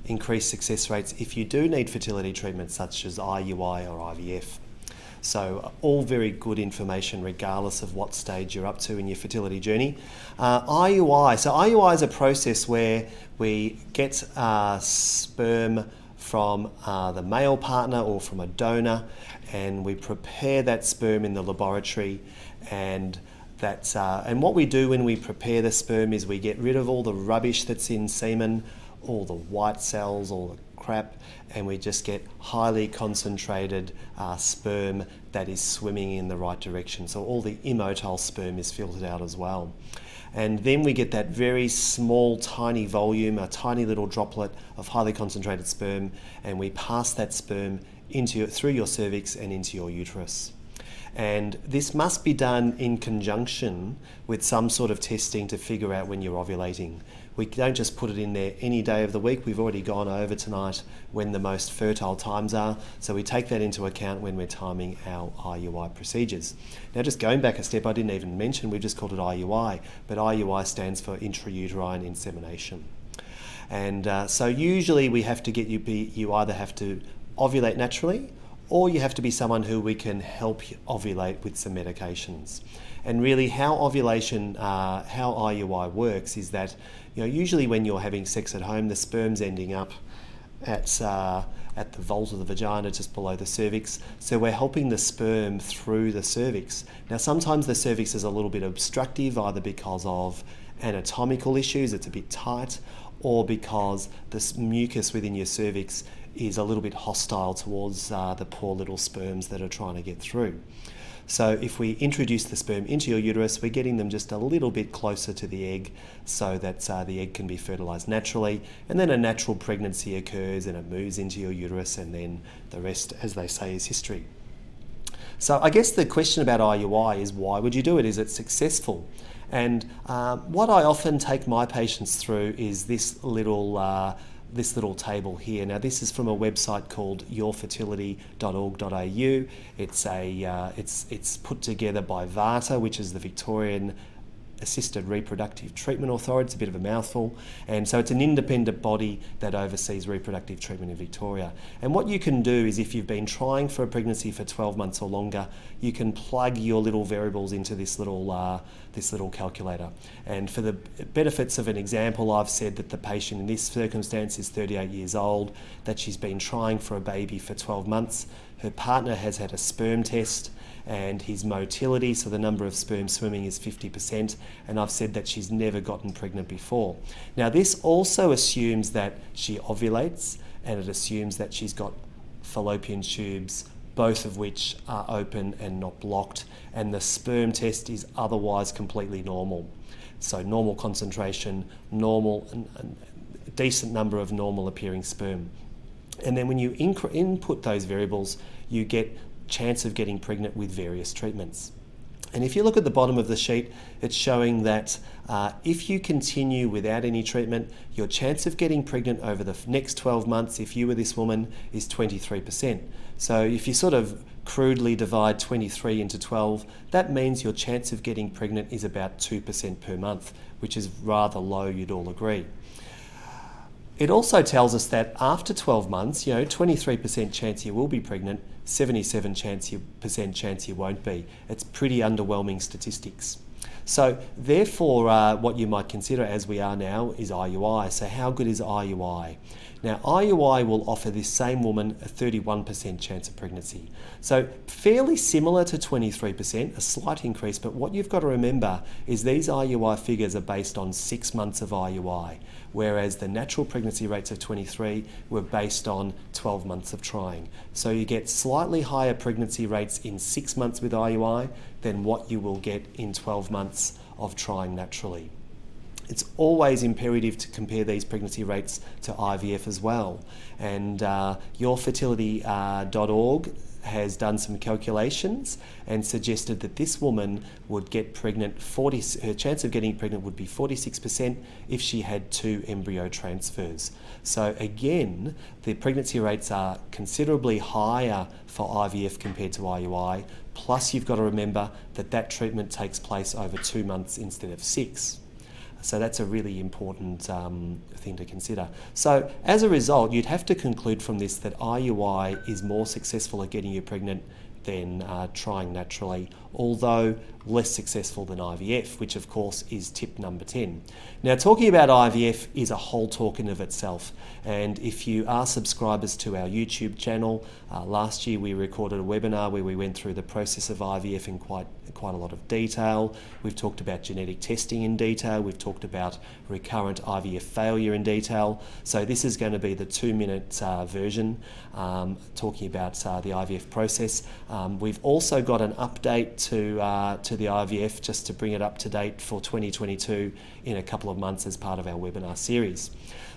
increased success rates if you do need fertility treatments such as IUI or IVF. So all very good information regardless of what stage you're up to in your fertility journey. IUI. So IUI is a process where we get sperm from the male partner or from a donor, and we prepare that sperm in the laboratory. And what we do when we prepare the sperm is we get rid of all the rubbish that's in semen, all the white cells, all the crap, and we just get highly concentrated sperm that is swimming in the right direction. So all the immotile sperm is filtered out as well. And then we get that very small, tiny volume, a tiny little droplet of highly concentrated sperm, and we pass that sperm through your cervix and into your uterus. And this must be done in conjunction with some sort of testing to figure out when you're ovulating. We don't just put it in there any day of the week. We've already gone over tonight when the most fertile times are, so we take that into account when we're timing our IUI procedures. Now, just going back a step, I didn't even mention, we've just called it IUI, but IUI stands for intrauterine insemination. And so usually we have to get you either have to ovulate naturally, or you have to be someone who we can help ovulate with some medications. And really how ovulation, how IUI works is that, usually when you're having sex at home, the sperm's ending up at the vault of the vagina just below the cervix. So we're helping the sperm through the cervix. Now sometimes the cervix is a little bit obstructive, either because of anatomical issues, it's a bit tight, or because the mucus within your cervix is a little bit hostile towards the poor little sperms that are trying to get through. So if we introduce the sperm into your uterus, we're getting them just a little bit closer to the egg so that the egg can be fertilized naturally, and then a natural pregnancy occurs and it moves into your uterus, and then the rest, as they say, is history. So I guess the question about IUI is, why would you do it? Is it successful? And what I often take my patients through is this little table here. Now this is from a website called yourfertility.org.au. It's put together by VARTA, which is the Victorian Assisted Reproductive Treatment Authority. It's a bit of a mouthful, and so it's an independent body that oversees reproductive treatment in Victoria. And what you can do is, if you've been trying for a pregnancy for 12 months or longer, you can plug your little variables into this little calculator. And for the benefits of an example, I've said that the patient in this circumstance is 38 years old, that she's been trying for a baby for 12 months. Her partner has had a sperm test, and his motility, so the number of sperm swimming, is 50%, and I've said that she's never gotten pregnant before. Now this also assumes that she ovulates, and it assumes that she's got fallopian tubes, both of which are open and not blocked, and the sperm test is otherwise completely normal. So normal concentration, normal, and it decent number of normal appearing sperm. And then when you input those variables, you get chance of getting pregnant with various treatments. And if you look at the bottom of the sheet, it's showing that if you continue without any treatment, your chance of getting pregnant over the next 12 months, if you were this woman, is 23%. So if you sort of crudely divide 23 into 12, that means your chance of getting pregnant is about 2% per month, which is rather low, you'd all agree. It also tells us that after 12 months, 23% chance you will be pregnant, 77% chance you won't be. It's pretty underwhelming statistics. So therefore, what you might consider as we are now is IUI. So how good is IUI? Now, IUI will offer this same woman a 31% chance of pregnancy. So fairly similar to 23%, a slight increase, but what you've got to remember is these IUI figures are based on 6 months of IUI, whereas the natural pregnancy rates of 23 were based on 12 months of trying. So you get slightly higher pregnancy rates in 6 months with IUI than what you will get in 12 months of trying naturally. It's always imperative to compare these pregnancy rates to IVF as well. And yourfertility.org has done some calculations and suggested that this woman would get pregnant, her chance of getting pregnant would be 46% if she had 2 embryo transfers. So again, the pregnancy rates are considerably higher for IVF compared to IUI, plus you've got to remember that that treatment takes place over 2 months instead of 6. So that's a really important thing to consider. So as a result, you'd have to conclude from this that IUI is more successful at getting you pregnant than trying naturally, although less successful than IVF, which of course is tip number 10. Now, talking about IVF is a whole talk in of itself, and if you are subscribers to our YouTube channel, last year we recorded a webinar where we went through the process of IVF in quite a lot of detail. We've talked about genetic testing in detail, we've talked about recurrent IVF failure in detail, so this is going to be the 2-minute version talking about the IVF process. We've also got an update to the IVF just to bring it up to date for 2022 in a couple of months as part of our webinar series.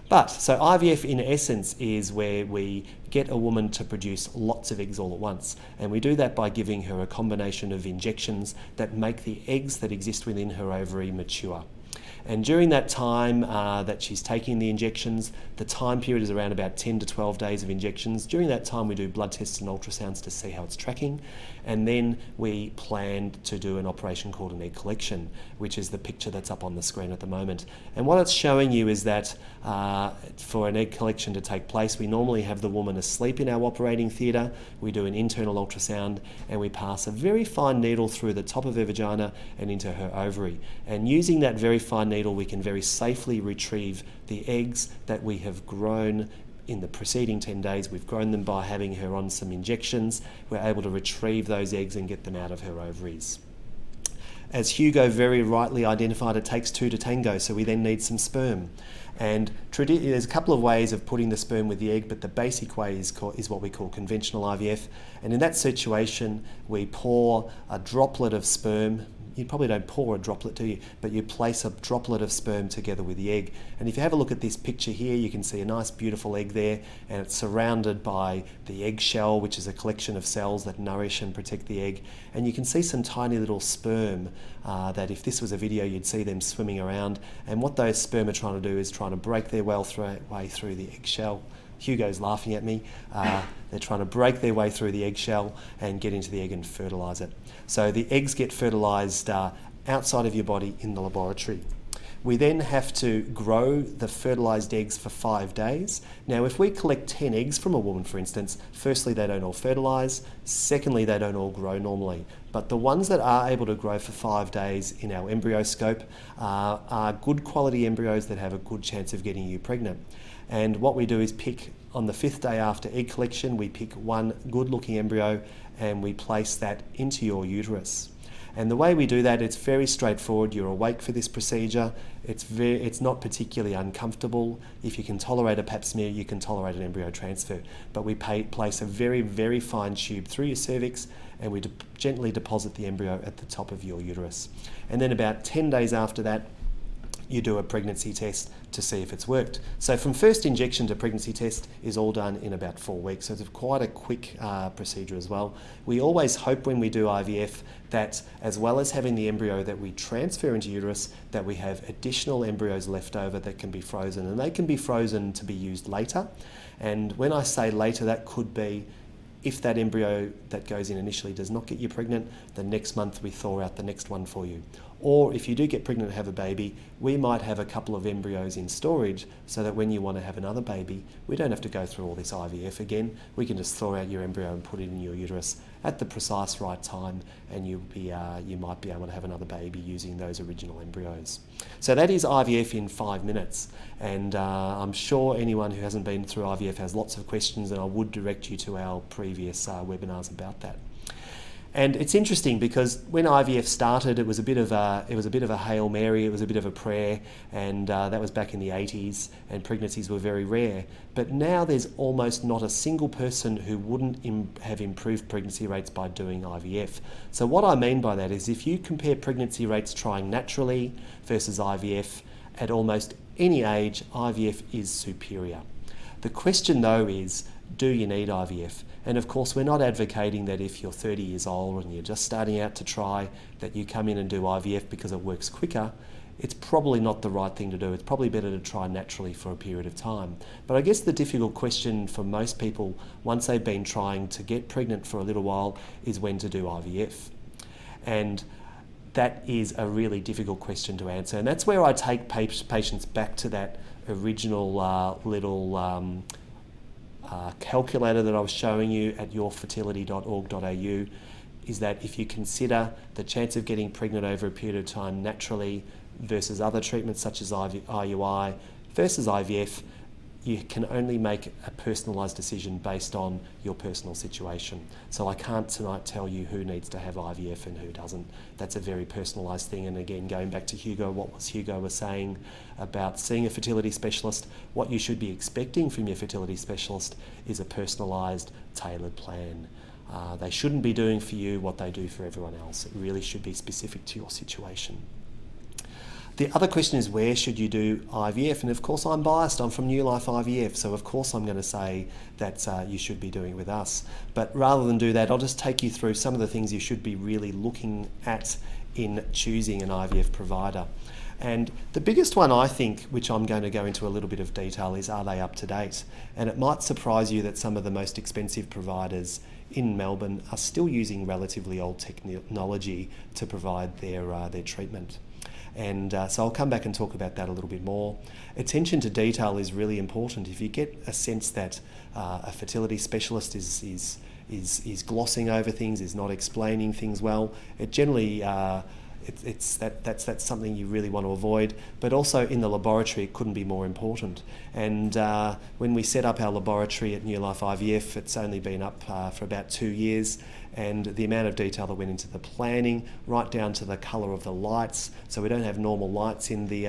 So IVF in essence is where we get a woman to produce lots of eggs all at once, and we do that by giving her a combination of injections that make the eggs that exist within her ovary mature. And during that time that she's taking the injections, the time period is around about 10 to 12 days of injections. During that time we do blood tests and ultrasounds to see how it's tracking, and then we plan to do an operation called an egg collection, which is the picture that's up on the screen at the moment. And what it's showing you is that for an egg collection to take place, we normally have the woman asleep in our operating theatre, we do an internal ultrasound, and we pass a very fine needle through the top of her vagina and into her ovary. And using that very fine needle, we can very safely retrieve the eggs that we have grown in the preceding 10 days. We've grown them by having her on some injections. We're able to retrieve those eggs and get them out of her ovaries. As Hugo very rightly identified, it takes 2 to tango, so we then need some sperm. And there's a couple of ways of putting the sperm with the egg, but the basic way is what we call conventional IVF. And in that situation, we pour a droplet of sperm. You probably don't pour a droplet, do you? But you place a droplet of sperm together with the egg. And if you have a look at this picture here, you can see a nice beautiful egg there, and it's surrounded by the egg shell, which is a collection of cells that nourish and protect the egg. And you can see some tiny little sperm that if this was a video, you'd see them swimming around. And what those sperm are trying to do is trying to break their way through the eggshell. Hugo's laughing at me. They're trying to break their way through the eggshell and get into the egg and fertilise it. So the eggs get fertilised outside of your body in the laboratory. We then have to grow the fertilised eggs for 5 days. Now, if we collect 10 eggs from a woman, for instance, firstly, they don't all fertilise. Secondly, they don't all grow normally. But the ones that are able to grow for 5 days in our embryo scope are good quality embryos that have a good chance of getting you pregnant. And what we do is pick, on the 5th day after egg collection, we pick one good looking embryo and we place that into your uterus. And the way we do that, it's very straightforward. You're awake for this procedure. It's not particularly uncomfortable. If you can tolerate a pap smear, you can tolerate an embryo transfer. But we place a very, very fine tube through your cervix, and we gently deposit the embryo at the top of your uterus. And then about 10 days after that, you do a pregnancy test to see if it's worked. So from first injection to pregnancy test is all done in about 4 weeks. So it's quite a quick procedure as well. We always hope when we do IVF that as well as having the embryo that we transfer into uterus, that we have additional embryos left over that can be frozen, and they can be frozen to be used later. And when I say later, that could be if that embryo that goes in initially does not get you pregnant, the next month we thaw out the next one for you. Or if you do get pregnant and have a baby, we might have a couple of embryos in storage so that when you want to have another baby, we don't have to go through all this IVF again. We can just thaw out your embryo and put it in your uterus at the precise right time, and you might be able to have another baby using those original embryos. So that is IVF in 5 minutes, and I'm sure anyone who hasn't been through IVF has lots of questions, and I would direct you to our previous webinars about that. And it's interesting because when IVF started, it was a bit of a Hail Mary, it was a bit of a prayer, and that was back in the 80s, and pregnancies were very rare. But now there's almost not a single person who wouldn't have improved pregnancy rates by doing IVF. So what I mean by that is if you compare pregnancy rates trying naturally versus IVF at almost any age, IVF is superior. The question though is, do you need IVF? And of course, we're not advocating that if you're 30 years old and you're just starting out to try, that you come in and do IVF because it works quicker. It's probably not the right thing to do. It's probably better to try naturally for a period of time. But I guess the difficult question for most people, once they've been trying to get pregnant for a little while, is when to do IVF. And that is a really difficult question to answer. And that's where I take patients back to that original little calculator that I was showing you at yourfertility.org.au, is that if you consider the chance of getting pregnant over a period of time naturally versus other treatments such as IUI versus IVF, you can only make a personalised decision based on your personal situation. So I can't tonight tell you who needs to have IVF and who doesn't. That's a very personalised thing. And again, going back to Hugo, what was Hugo was saying about seeing a fertility specialist, what you should be expecting from your fertility specialist is a personalised, tailored plan. They shouldn't be doing for you what they do for everyone else. It really should be specific to your situation. The other question is, where should you do IVF? And of course, I'm biased. I'm from Newlife IVF, so of course I'm going to say that you should be doing it with us. But rather than do that, I'll just take you through some of the things you should be really looking at in choosing an IVF provider. And the biggest one, I think, which I'm going to go into a little bit of detail, is are they up to date? And it might surprise you that some of the most expensive providers in Melbourne are still using relatively old technology to provide their treatment. And so I'll come back and talk about that a little bit more. Attention to detail is really important. If you get a sense that a fertility specialist is glossing over things, is not explaining things well, it generally that's something you really want to avoid. But also in the laboratory, it couldn't be more important. And when we set up our laboratory at Newlife IVF, it's only been up for about 2 years. And the amount of detail that went into the planning, right down to the colour of the lights. So we don't have normal lights in the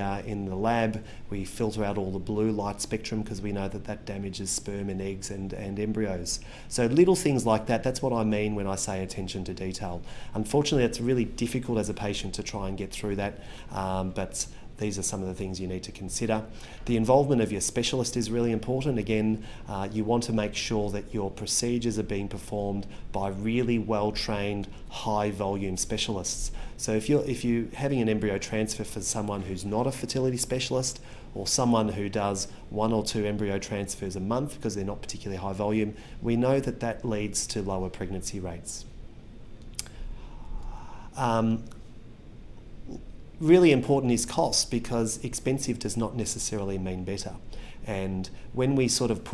lab. We filter out all the blue light spectrum because we know that damages sperm and eggs and embryos. So little things like that, that's what I mean when I say attention to detail. Unfortunately, it's really difficult as a patient to try and get through that, but these are some of the things you need to consider. The involvement of your specialist is really important. Again, you want to make sure that your procedures are being performed by really well-trained, high-volume specialists. So if you're having an embryo transfer for someone who's not a fertility specialist, or someone who does 1 or 2 embryo transfers a month because they're not particularly high volume, we know that leads to lower pregnancy rates. Really important is cost, because expensive does not necessarily mean better. And when we sort of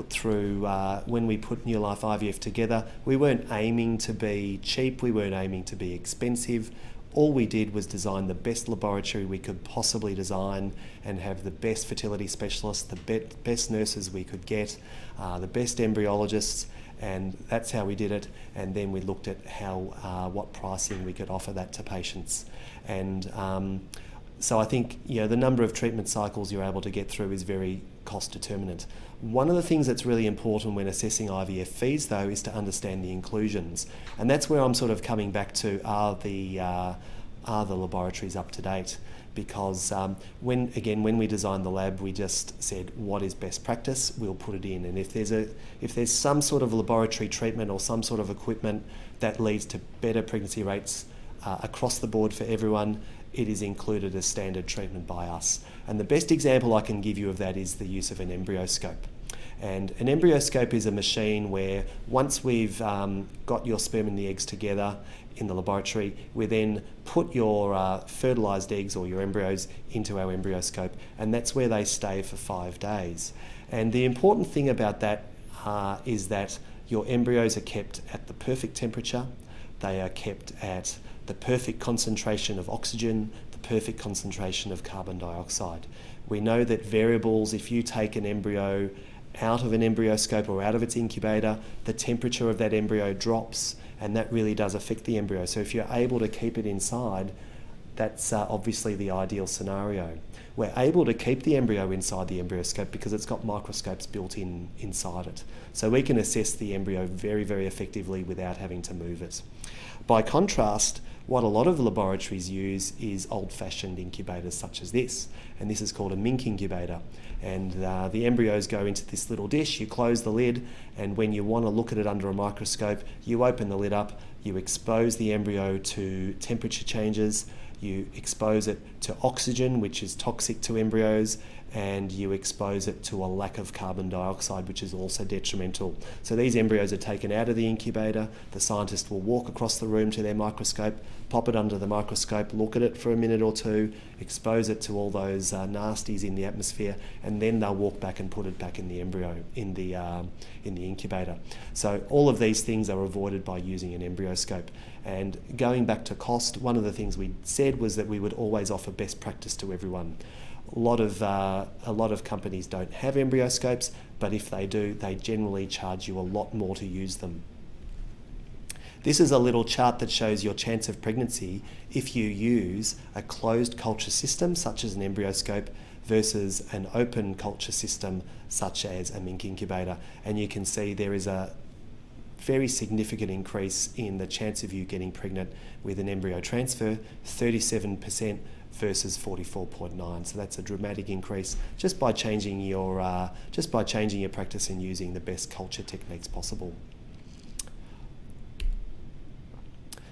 when we put Newlife IVF together, we weren't aiming to be cheap, we weren't aiming to be expensive. All we did was design the best laboratory we could possibly design and have the best fertility specialists, the best nurses we could get, the best embryologists, and that's how we did it. And then we looked at what pricing we could offer that to patients. And so I think the number of treatment cycles you're able to get through is very cost determinant. One of the things that's really important when assessing IVF fees, though, is to understand the inclusions. And that's where I'm sort of coming back to, are the are the laboratories up to date? Because when we designed the lab, we just said, what is best practice? We'll put it in. And if there's some sort of laboratory treatment or some sort of equipment that leads to better pregnancy rates across the board for everyone, it is included as standard treatment by us. And the best example I can give you of that is the use of an embryoscope. And an embryoscope is a machine where once we've got your sperm and the eggs together in the laboratory, we then put your fertilised eggs or your embryos into our embryoscope, and that's where they stay for 5 days. And the important thing about that is that your embryos are kept at the perfect temperature, they are kept at the perfect concentration of oxygen, the perfect concentration of carbon dioxide. We know that variables, if you take an embryo out of an embryoscope or out of its incubator, the temperature of that embryo drops, and that really does affect the embryo. So if you're able to keep it inside, that's obviously the ideal scenario. We're able to keep the embryo inside the embryoscope because it's got microscopes built inside it. So we can assess the embryo very, very effectively without having to move it. By contrast, what a lot of laboratories use is old-fashioned incubators such as this, and this is called a mink incubator. And the embryos go into this little dish, you close the lid, and when you want to look at it under a microscope, you open the lid up, you expose the embryo to temperature changes, you expose it to oxygen, which is toxic to embryos, and you expose it to a lack of carbon dioxide, which is also detrimental. So these embryos are taken out of the incubator, the scientist will walk across the room to their microscope, pop it under the microscope, look at it for a minute or two, expose it to all those nasties in the atmosphere, and then they'll walk back and put it back in the embryo, in the incubator. So all of these things are avoided by using an embryoscope. And going back to cost, one of the things we said was that we would always offer best practice to everyone. A lot of companies don't have embryoscopes, but if they do, they generally charge you a lot more to use them. This is a little chart that shows your chance of pregnancy if you use a closed culture system, such as an embryoscope, versus an open culture system, such as a mink incubator. And you can see there is a very significant increase in the chance of you getting pregnant with an embryo transfer, 37% versus 44.9. So that's a dramatic increase just by changing your practice and using the best culture techniques possible.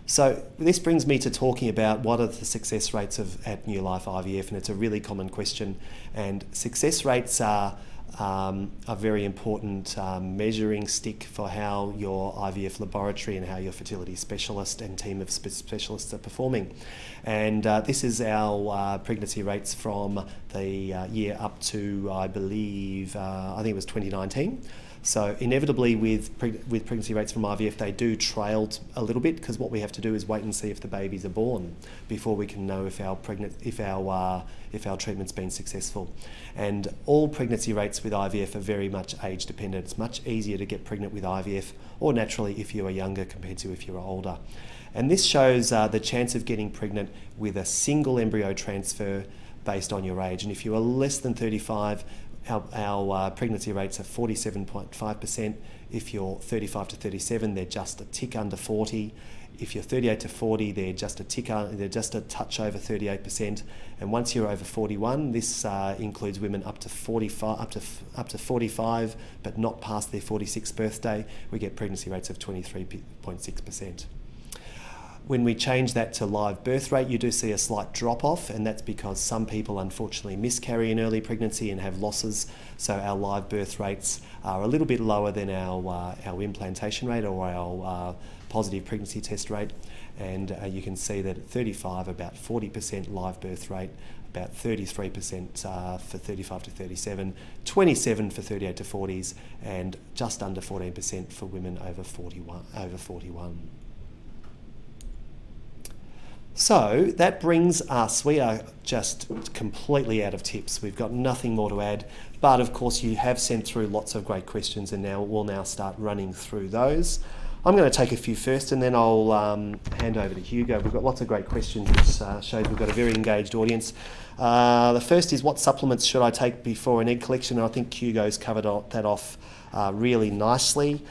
So this brings me to talking about what are the success rates at Newlife IVF, and it's a really common question. And success rates are a very important measuring stick for how your IVF laboratory and how your fertility specialist and team of specialists are performing. And this is our pregnancy rates from the year up to, I think it was 2019. So inevitably with pregnancy rates from IVF, they do trail a little bit, because what we have to do is wait and see if the babies are born before we can know if our treatment's been successful. And all pregnancy rates with IVF are very much age dependent. It's much easier to get pregnant with IVF, or naturally if you are younger compared to if you are older. And this shows the chance of getting pregnant with a single embryo transfer based on your age. And if you are less than 35, our pregnancy rates are 47.5%. If you're 35 to 37, they're just a tick under 40. If you're 38 to 40, they're just a touch over 38. And once you're over 41, this includes women up to 45, but not past their 46th birthday. We get pregnancy rates of 23.6%. When we change that to live birth rate, you do see a slight drop off, and that's because some people unfortunately miscarry in early pregnancy and have losses. So our live birth rates are a little bit lower than our implantation rate or our positive pregnancy test rate. And you can see that at 35, about 40% live birth rate, about 33% for 35 to 37, 27 for 38 to 40s, and just under 14% for women over 41. So that brings us, we are just completely out of tips. We've got nothing more to add, but of course you have sent through lots of great questions, and we'll start running through those. I'm going to take a few first, and then I'll hand over to Hugo. We've got lots of great questions, which shows we've got a very engaged audience. The first is, what supplements should I take before an egg collection? And I think Hugo's covered that off really nicely.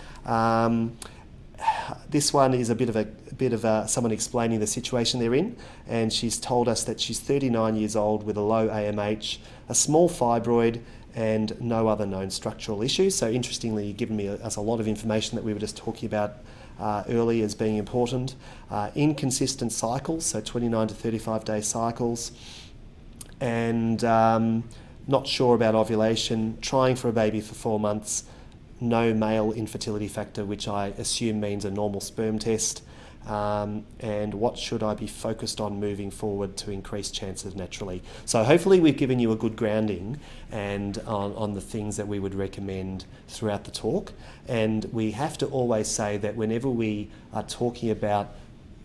This one is a bit of bit of someone explaining the situation they're in, and she's told us that she's 39 years old with a low AMH, a small fibroid, and no other known structural issues. So interestingly, you've given us a lot of information that we were just talking about early as being important. Inconsistent cycles, so 29 to 35 day cycles, and not sure about ovulation, trying for a baby for 4 months, no male infertility factor, which I assume means a normal sperm test, and what should I be focused on moving forward to increase chances naturally. So hopefully we've given you a good grounding and on the things that we would recommend throughout the talk. And we have to always say that whenever we are talking about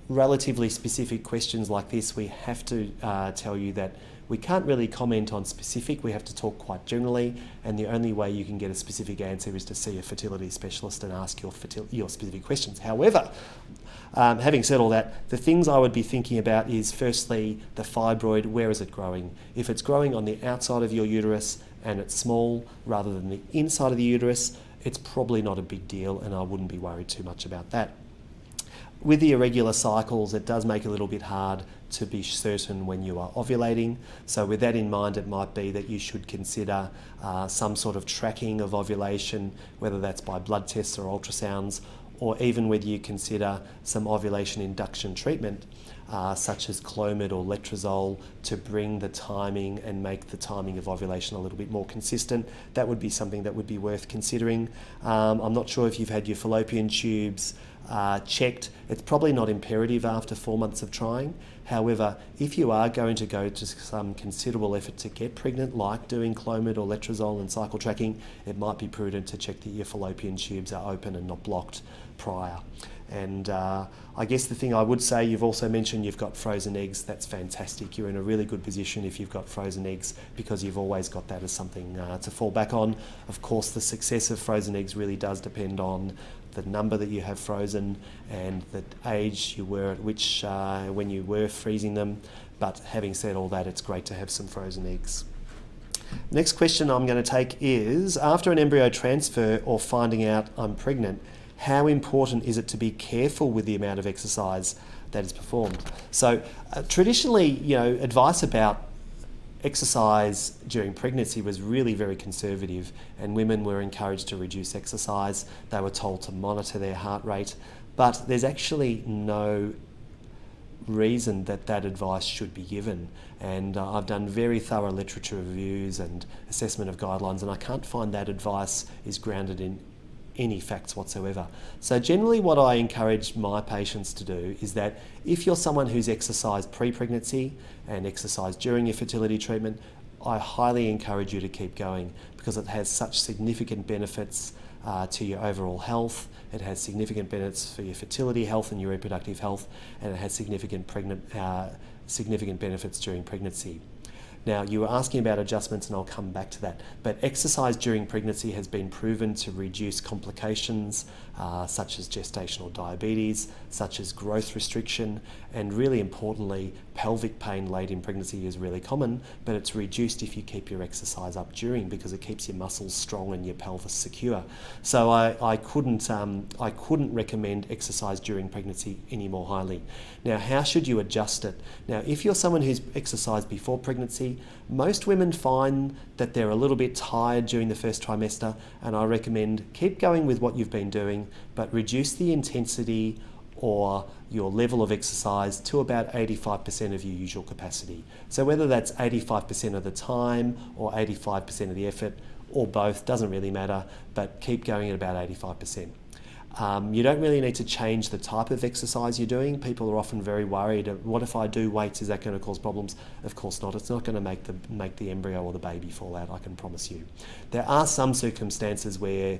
relatively specific questions like this, we have to tell you that we can't really comment on specific, we have to talk quite generally, and the only way you can get a specific answer is to see a fertility specialist and ask your specific questions. However, having said all that, the things I would be thinking about is firstly the fibroid, where is it growing? If it's growing on the outside of your uterus and it's small rather than the inside of the uterus, it's probably not a big deal and I wouldn't be worried too much about that. With the irregular cycles, it does make it a little bit hard to be certain when you are ovulating. So with that in mind, it might be that you should consider some sort of tracking of ovulation, whether that's by blood tests or ultrasounds, or even whether you consider some ovulation induction treatment, such as Clomid or letrozole, to bring the timing and make the timing of ovulation a little bit more consistent. That would be something that would be worth considering. I'm not sure if you've had your fallopian tubes checked. It's probably not imperative after 4 months of trying. However, if you are going to go to some considerable effort to get pregnant, like doing Clomid or letrozole and cycle tracking, it might be prudent to check that your fallopian tubes are open and not blocked prior. And I guess the thing I would say, you've also mentioned you've got frozen eggs. That's fantastic. You're in a really good position if you've got frozen eggs, because you've always got that as something to fall back on. Of course, the success of frozen eggs really does depend on the number that you have frozen and the age you were at which when you were freezing them. But having said all that, it's great to have some frozen eggs. Next question I'm going to take is, after an embryo transfer or finding out I'm pregnant, how important is it to be careful with the amount of exercise that is performed? So traditionally, advice about exercise during pregnancy was really very conservative, and women were encouraged to reduce exercise. They were told to monitor their heart rate, but there's actually no reason that advice should be given. And I've done very thorough literature reviews and assessment of guidelines, and I can't find that advice is grounded in any facts whatsoever. So generally what I encourage my patients to do is that if you're someone who's exercised pre-pregnancy and exercised during your fertility treatment, I highly encourage you to keep going, because it has such significant benefits to your overall health. It has significant benefits for your fertility health and your reproductive health, and it has significant benefits during pregnancy. Now, you were asking about adjustments, and I'll come back to that, but exercise during pregnancy has been proven to reduce complications such as gestational diabetes, such as growth restriction, and really importantly, pelvic pain late in pregnancy is really common, but it's reduced if you keep your exercise up during, because it keeps your muscles strong and your pelvis secure. So I couldn't recommend exercise during pregnancy any more highly. Now, how should you adjust it? Now, if you're someone who's exercised before pregnancy, most women find that they're a little bit tired during the first trimester, and I recommend keep going with what you've been doing, but reduce the intensity or your level of exercise to about 85% of your usual capacity. So whether that's 85% of the time or 85% of the effort, or both, doesn't really matter, but keep going at about 85%. You don't really need to change the type of exercise you're doing. People are often very worried, what if I do weights, is that going to cause problems? Of course not. It's not going to make the embryo or the baby fall out, I can promise you. There are some circumstances where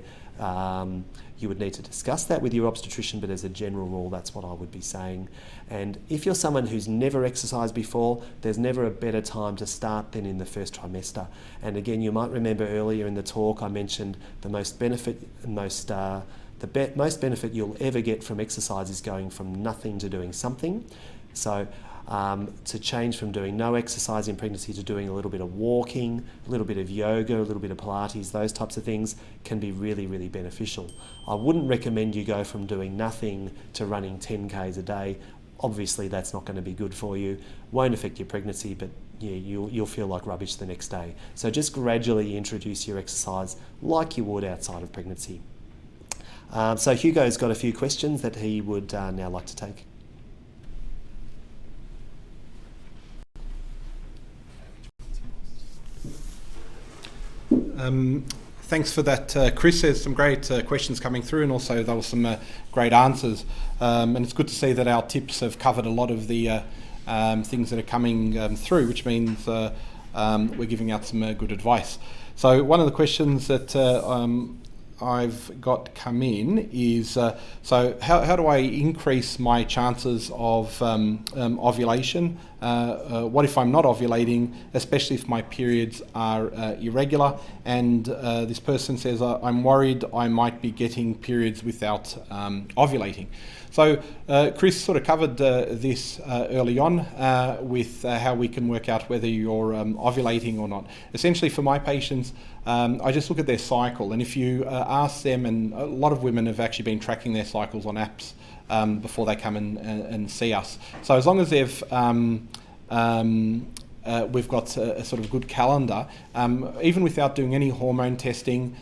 you would need to discuss that with your obstetrician, but as a general rule, that's what I would be saying. And if you're someone who's never exercised before, there's never a better time to start than in the first trimester. And again, you might remember earlier in the talk I mentioned the most benefit you'll ever get from exercise is going from nothing to doing something. So to change from doing no exercise in pregnancy to doing a little bit of walking, a little bit of yoga, a little bit of Pilates, those types of things can be really, really beneficial. I wouldn't recommend you go from doing nothing to running 10Ks a day. Obviously that's not going to be good for you. Won't affect your pregnancy, but yeah, you'll feel like rubbish the next day. So just gradually introduce your exercise like you would outside of pregnancy. So Hugo's got a few questions that he would now like to take. Thanks for that, Chris. There's some great questions coming through, and also there were some great answers. And it's good to see that our tips have covered a lot of the things that are coming through, which means we're giving out some good advice. So one of the questions that I've got come in is, so how do I increase my chances of ovulation? What if I'm not ovulating, especially if my periods are irregular? And this person says, I'm worried I might be getting periods without ovulating. So Chris sort of covered this early on with how we can work out whether you're ovulating or not. Essentially for my patients, I just look at their cycle, and if you ask them, and a lot of women have actually been tracking their cycles on apps before they come and see us. So as long as they've we've got a sort of good calendar, even without doing any hormone testing,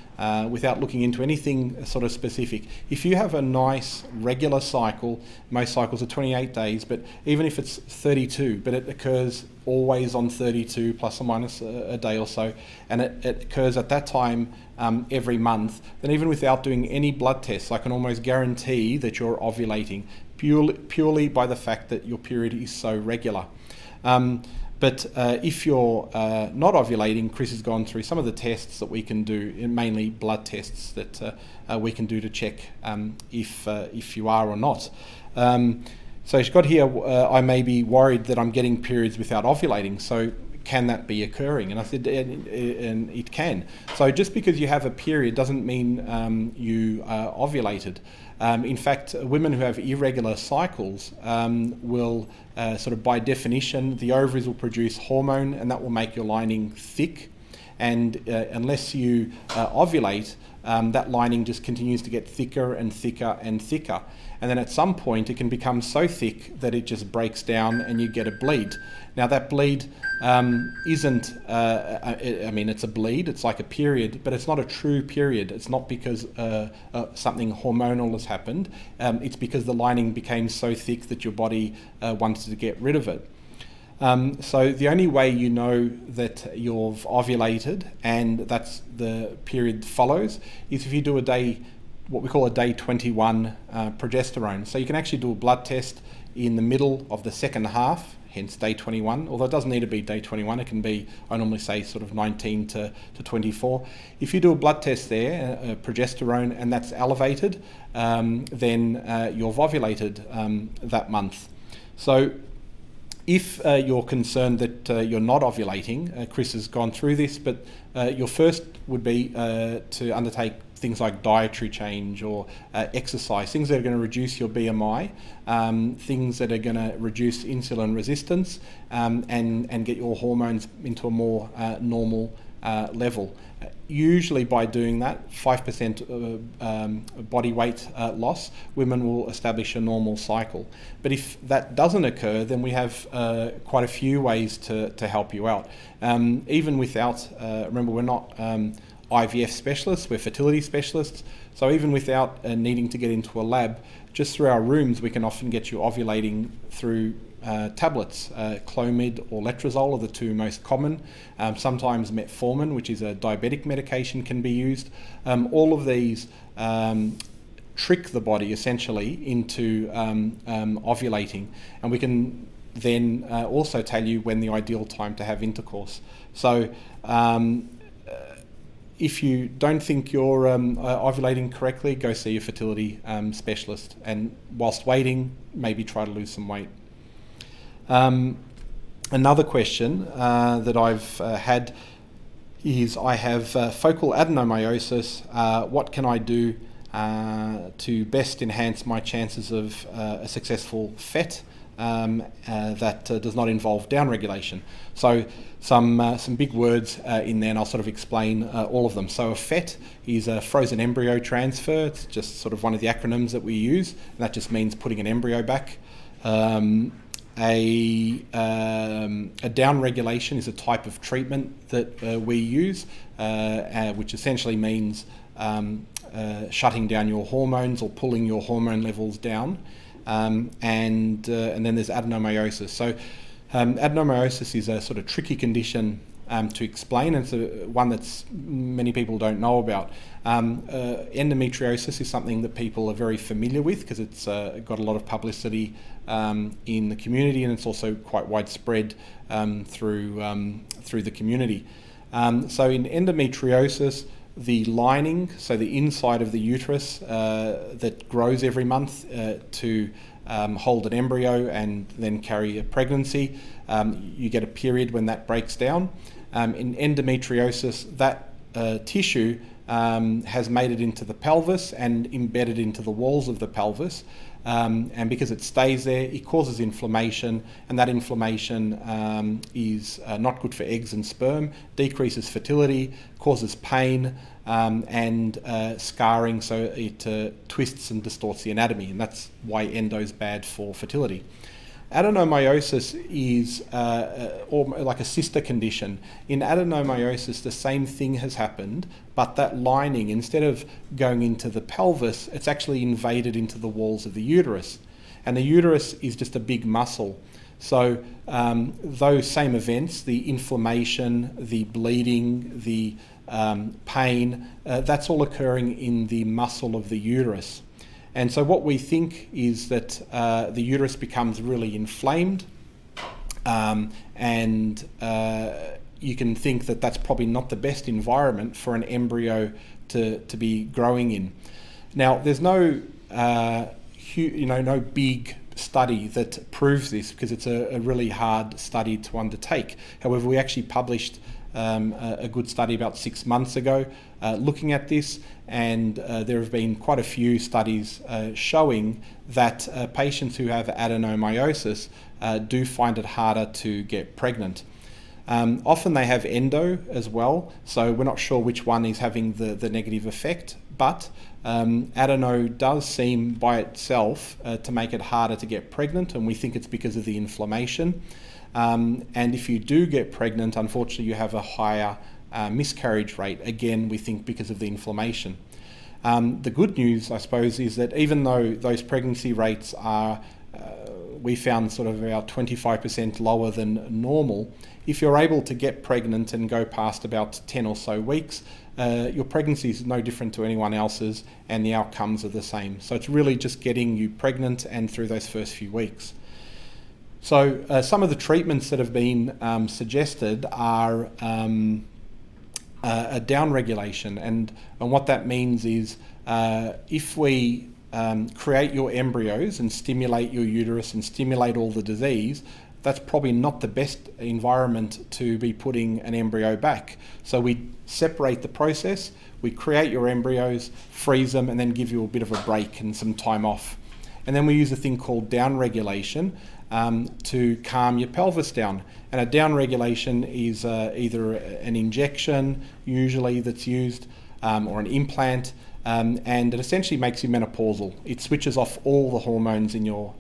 without looking into anything sort of specific. If you have a nice regular cycle, most cycles are 28 days, but even if it's 32, but it occurs always on 32 plus or minus a day or so, and it occurs at that time every month, then even without doing any blood tests, I can almost guarantee that you're ovulating purely by the fact that your period is so regular. But if you're not ovulating, Chris has gone through some of the tests that we can do, mainly blood tests that we can do to check if you are or not. So she's got here, I may be worried that I'm getting periods without ovulating. So can that be occurring? And I said, and it can. So just because you have a period doesn't mean you are ovulated. In fact, women who have irregular cycles will sort of by definition, the ovaries will produce hormone, and that will make your lining thick. And unless you ovulate, that lining just continues to get thicker and thicker and thicker. And then at some point it can become so thick that it just breaks down and you get a bleed. Now that bleed isn't, I mean, it's a bleed, it's like a period, but it's not a true period. It's not because something hormonal has happened. It's because the lining became so thick that your body wanted to get rid of it. So the only way you know that you've ovulated and that's the period follows is if you do what we call a day 21 progesterone. So you can actually do a blood test in the middle of the second half, hence day 21, although it doesn't need to be day 21, it can be, I normally say sort of 19 to 24. If you do a blood test there, progesterone, and that's elevated, then you've ovulated that month. So if you're concerned that you're not ovulating, Chris has gone through this, but your first would be to undertake things like dietary change or exercise, things that are going to reduce your BMI, things that are going to reduce insulin resistance and get your hormones into a more normal level. Usually by doing that, 5% body weight loss, women will establish a normal cycle. But if that doesn't occur, then we have quite a few ways to help you out. Even without, remember we're not IVF specialists, we're fertility specialists, so even without needing to get into a lab, just through our rooms we can often get you ovulating through tablets. Clomid or letrozole are the two most common. Sometimes metformin, which is a diabetic medication, can be used. All of these trick the body essentially into ovulating, and we can then also tell you when the ideal time to have intercourse. So if you don't think you're ovulating correctly, go see a fertility specialist, and whilst waiting, maybe try to lose some weight. Another question that I've had is, I have focal adenomyosis. What can I do to best enhance my chances of a successful FET? that does not involve downregulation. So some big words in there, and I'll sort of explain all of them. So a FET is a frozen embryo transfer. It's just sort of one of the acronyms that we use, and that just means putting an embryo back. A downregulation is a type of treatment that we use, which essentially means shutting down your hormones or pulling your hormone levels down. And then there's adenomyosis. So adenomyosis is a sort of tricky condition to explain, and it's one that's many people don't know about. Endometriosis is something that people are very familiar with because it's got a lot of publicity in the community, and it's also quite widespread through the community. So in endometriosis, the lining, so the inside of the uterus that grows every month to hold an embryo and then carry a pregnancy, you get a period when that breaks down. In endometriosis, that tissue has made it into the pelvis and embedded into the walls of the pelvis. And because it stays there, it causes inflammation, and that inflammation is not good for eggs and sperm, decreases fertility, causes pain, and scarring, so it twists and distorts the anatomy, and that's why endo's bad for fertility. Adenomyosis is like a sister condition. In adenomyosis, the same thing has happened, but that lining, instead of going into the pelvis, it's actually invaded into the walls of the uterus. And the uterus is just a big muscle. So those same events, the inflammation, the bleeding, the pain, that's all occurring in the muscle of the uterus. And so what we think is that the uterus becomes really inflamed, and you can think that that's probably not the best environment for an embryo to be growing in. Now, there's no big study that proves this, because it's a really hard study to undertake. However, we actually published a good study about 6 months ago looking at this, and there have been quite a few studies showing that patients who have adenomyosis do find it harder to get pregnant. Often they have endo as well, so we're not sure which one is having the negative effect, but adeno does seem by itself to make it harder to get pregnant, and we think it's because of the inflammation. And if you do get pregnant, unfortunately you have a higher miscarriage rate, again we think because of the inflammation. The good news, I suppose, is that even though those pregnancy rates are, we found sort of about 25% lower than normal, if you're able to get pregnant and go past about 10 or so weeks, your pregnancy is no different to anyone else's, and the outcomes are the same. So it's really just getting you pregnant and through those first few weeks. So some of the treatments that have been suggested are a downregulation, and what that means is if we create your embryos and stimulate your uterus and stimulate all the disease, that's probably not the best environment to be putting an embryo back. So we separate the process, we create your embryos, freeze them, and then give you a bit of a break and some time off. And then we use a thing called downregulation to calm your pelvis down. And a downregulation is either an injection, usually, that's used, or an implant, and it essentially makes you menopausal. It switches off all the hormones in your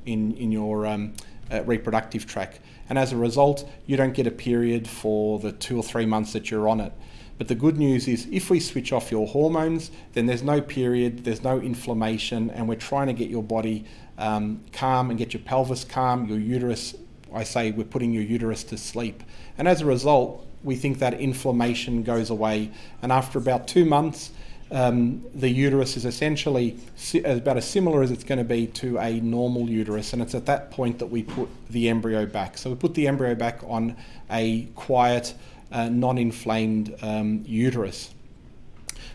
reproductive tract, and as a result, you don't get a period for the 2 or 3 months that you're on it. But the good news is, if we switch off your hormones, then there's no period, there's no inflammation, and we're trying to get your body calm and get your pelvis calm, your uterus, I say we're putting your uterus to sleep. And as a result, we think that inflammation goes away, and after about 2 months, the uterus is essentially about as similar as it's going to be to a normal uterus, and it's at that point that we put the embryo back. So we put the embryo back on a quiet, non-inflamed uterus.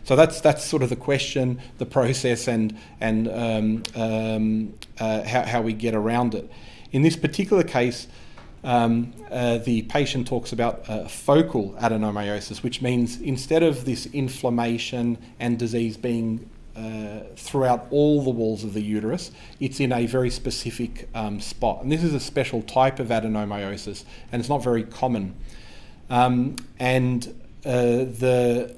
So that's sort of the question, the process, and how we get around it. In this particular case, the patient talks about focal adenomyosis, which means instead of this inflammation and disease being throughout all the walls of the uterus. It's in a very specific spot. And this is a special type of adenomyosis, and it's not very common. The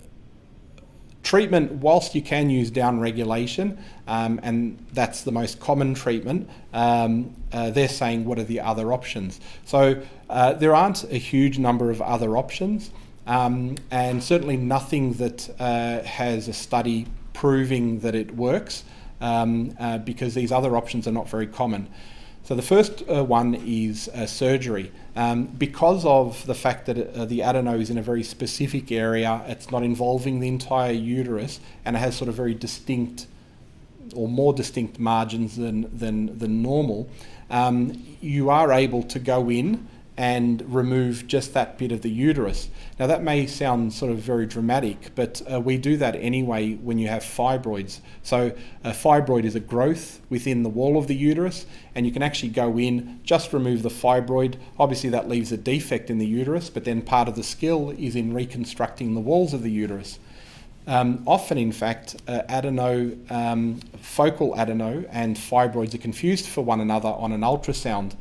treatment, whilst you can use downregulation, and that's the most common treatment, they're saying, what are the other options? So there aren't a huge number of other options, and certainly nothing that has a study proving that it works, because these other options are not very common. So the first one is surgery. Because of the fact that the adeno is in a very specific area, it's not involving the entire uterus, and it has sort of very distinct or more distinct margins than normal, you are able to go in and remove just that bit of the uterus. Now that may sound sort of very dramatic, but we do that anyway when you have fibroids. So a fibroid is a growth within the wall of the uterus, and you can actually go in, just remove the fibroid. Obviously that leaves a defect in the uterus, but then part of the skill is in reconstructing the walls of the uterus. Often, in fact, focal adeno and fibroids are confused for one another on an ultrasound.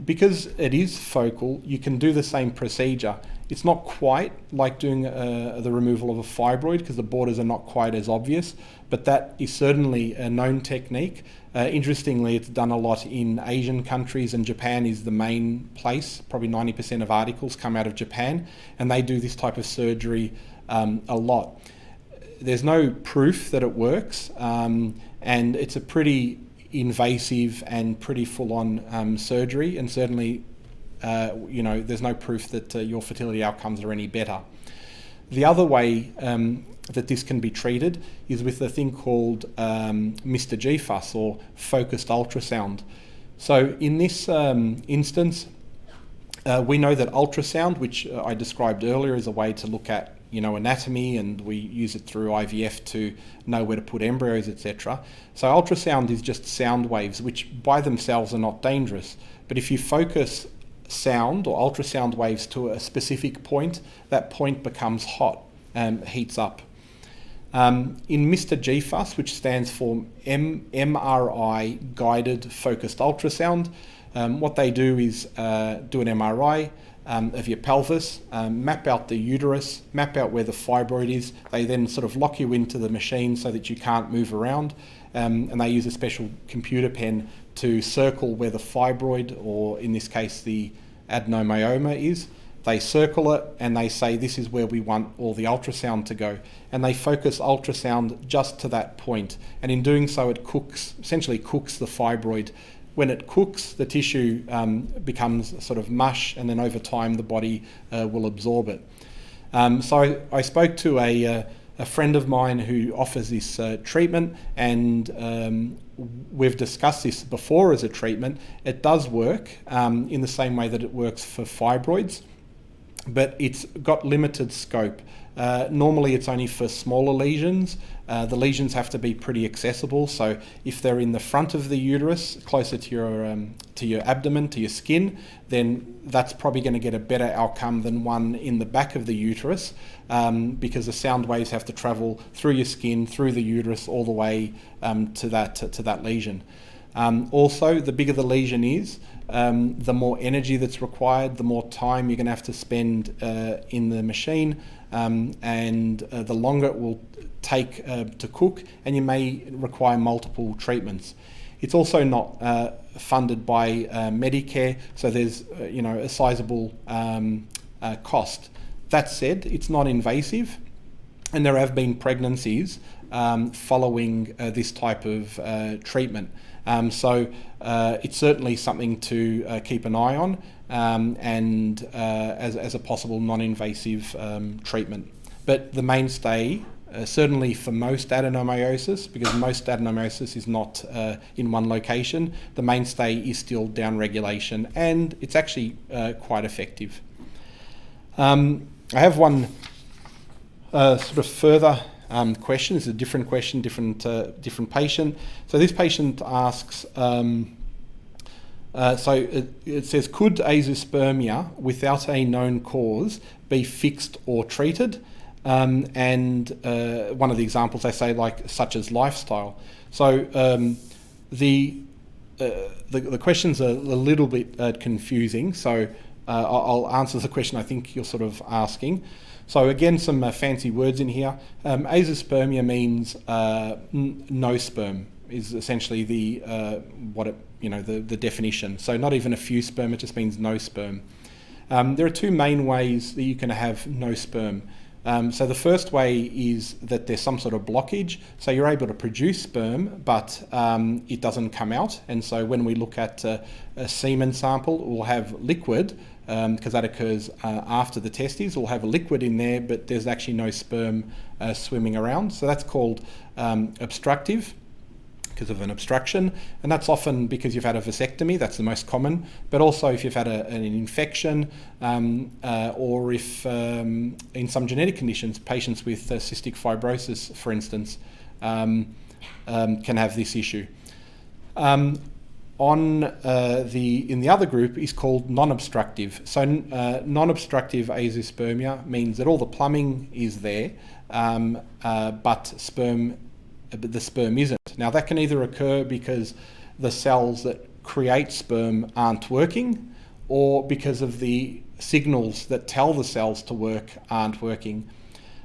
Because it is focal, you can do the same procedure. It's not quite like doing the removal of a fibroid, because the borders are not quite as obvious, but that is certainly a known technique. Interestingly, it's done a lot in Asian countries, and Japan is the main place. Probably 90% of articles come out of Japan, and they do this type of surgery a lot. There's no proof that it works, and it's a pretty invasive and pretty full-on surgery, and certainly there's no proof that your fertility outcomes are any better. The other way that this can be treated is with a thing called Mr. GFUS, or focused ultrasound. So in this instance, we know that ultrasound, which I described earlier, is a way to look at anatomy, and we use it through IVF to know where to put embryos, etc. So ultrasound is just sound waves, which by themselves are not dangerous. But if you focus sound or ultrasound waves to a specific point, that point becomes hot and heats up. In Mr. GFUS, which stands for MRI guided focused ultrasound, what they do is do an MRI of your pelvis, map out the uterus, map out where the fibroid is. They then sort of lock you into the machine so that you can't move around, and they use a special computer pen to circle where the fibroid, or in this case the adenomyoma, is. They circle it and they say, this is where we want all the ultrasound to go, and they focus ultrasound just to that point, and in doing so it essentially cooks the fibroid. When it cooks, the tissue becomes sort of mush, and then over time the body will absorb it. So I spoke to a friend of mine who offers this treatment, and we've discussed this before as a treatment. It does work in the same way that it works for fibroids, but it's got limited scope. Normally it's only for smaller lesions. The lesions have to be pretty accessible, so if they're in the front of the uterus, closer to your abdomen, to your skin, then that's probably going to get a better outcome than one in the back of the uterus, because the sound waves have to travel through your skin, through the uterus, all the way to that lesion. Also, the bigger the lesion is, the more energy that's required, the more time you're going to have to spend in the machine, and the longer it will take to cook, and you may require multiple treatments. It's also not funded by Medicare, so there's a sizable cost. That said, it's not invasive, and there have been pregnancies following this type of treatment. So it's certainly something to keep an eye on, and as a possible non-invasive treatment. But the mainstay, certainly for most adenomyosis, because most adenomyosis is not in one location, the mainstay is still downregulation, and it's actually quite effective. I have one sort of further question. It's a different question, different patient. So this patient asks, it says, could azoospermia without a known cause be fixed or treated? and one of the examples they say, like, such as lifestyle. So the questions are a little bit confusing, so I'll answer the question I think you're sort of asking. So again, some fancy words in here. Azoospermia means no sperm, is essentially the definition. So not even a few sperm, it just means no sperm. There are two main ways that you can have no sperm. So the first way is that there's some sort of blockage. So you're able to produce sperm, but it doesn't come out. And so when we look at a semen sample, we'll have liquid, because that occurs after the testes. We'll have a liquid in there, but there's actually no sperm swimming around. So that's called obstructive, because of an obstruction, and that's often because you've had a vasectomy. That's the most common, but also if you've had an infection, or if in some genetic conditions, patients with cystic fibrosis, for instance, can have this issue. In the other group is called non-obstructive. So non-obstructive azoospermia means that all the plumbing is there, but the sperm isn't. Now that can either occur because the cells that create sperm aren't working, or because of the signals that tell the cells to work aren't working.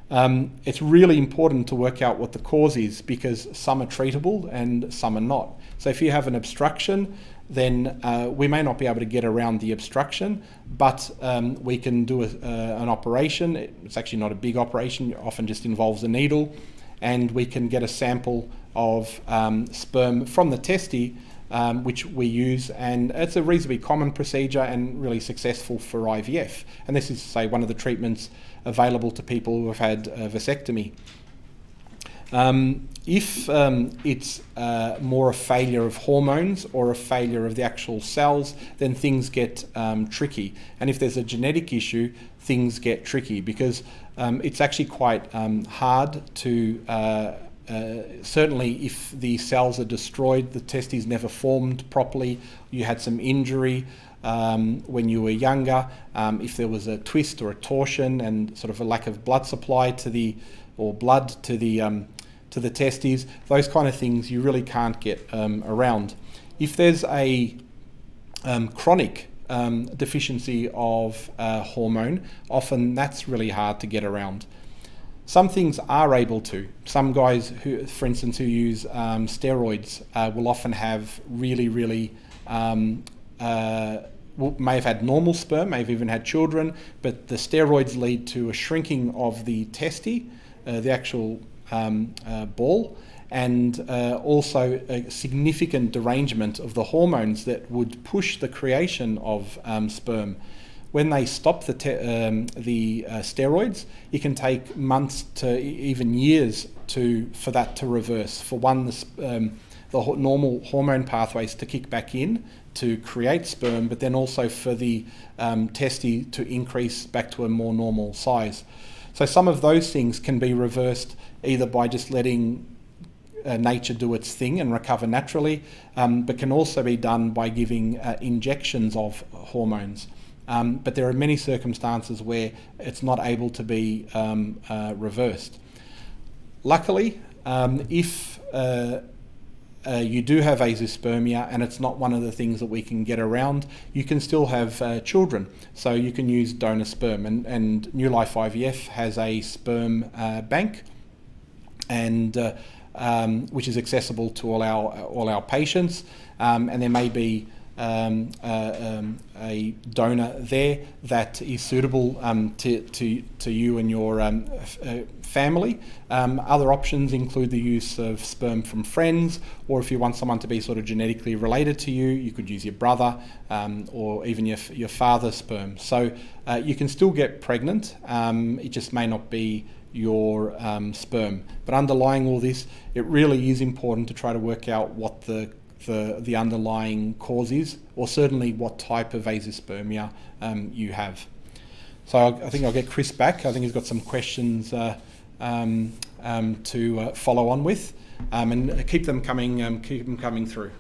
It's really important to work out what the cause is, because some are treatable and some are not. So if you have an obstruction, then we may not be able to get around the obstruction, but we can do an operation. It's actually not a big operation, it often just involves a needle, and we can get a sample of sperm from the testes, which we use, and it's a reasonably common procedure and really successful for IVF. And this is, say, one of the treatments available to people who have had a vasectomy. If it's more a failure of hormones or a failure of the actual cells, then things get tricky. And if there's a genetic issue, things get tricky, because it's actually quite hard to, certainly if the cells are destroyed, the testes never formed properly, you had some injury when you were younger, if there was a twist or a torsion and sort of a lack of blood supply to the testes, those kind of things you really can't get around. If there's a chronic deficiency of hormone, often that's really hard to get around. Some things are able to. Some guys who, for instance, who use steroids will often have really may have had normal sperm, may have even had children, but the steroids lead to a shrinking of the testes, the actual ball, and also a significant derangement of the hormones that would push the creation of sperm. When they stop the steroids, it can take months to even years for that to reverse. For one, the normal hormone pathways to kick back in to create sperm, but then also for the testes to increase back to a more normal size. So some of those things can be reversed either by just letting nature do its thing and recover naturally, but can also be done by giving injections of hormones. But there are many circumstances where it's not able to be reversed. Luckily, if you do have azoospermia and it's not one of the things that we can get around, you can still have children. So you can use donor sperm, and Newlife IVF has a sperm bank, and which is accessible to all our patients, and there may be a donor there that is suitable to you and your family. Other options include the use of sperm from friends, or if you want someone to be sort of genetically related to you, you could use your brother or even your father's sperm. So you can still get pregnant, it just may not be your sperm. But underlying all this, it really is important to try to work out what the underlying cause is, or certainly what type of azoospermia you have. So I think I'll get Chris back. I think he's got some questions to follow on with, and keep them coming through.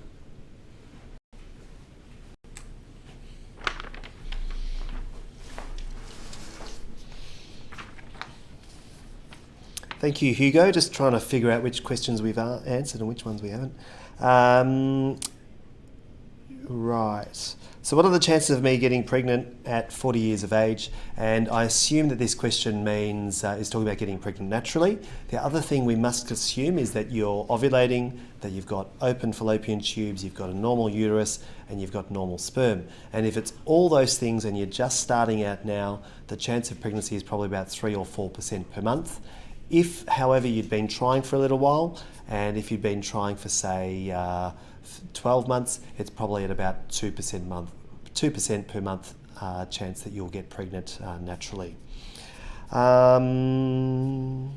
Thank you, Hugo. Just trying to figure out which questions we've answered and which ones we haven't. Right. So what are the chances of me getting pregnant at 40 years of age? And I assume that this question means is talking about getting pregnant naturally. The other thing we must assume is that you're ovulating, that you've got open fallopian tubes, you've got a normal uterus, and you've got normal sperm. And if it's all those things and you're just starting out now, the chance of pregnancy is probably about 3 or 4% per month. If, however, you'd been trying for a little while, and if you'd been trying for, say, 12 months, it's probably at about 2% per month chance that you'll get pregnant naturally. My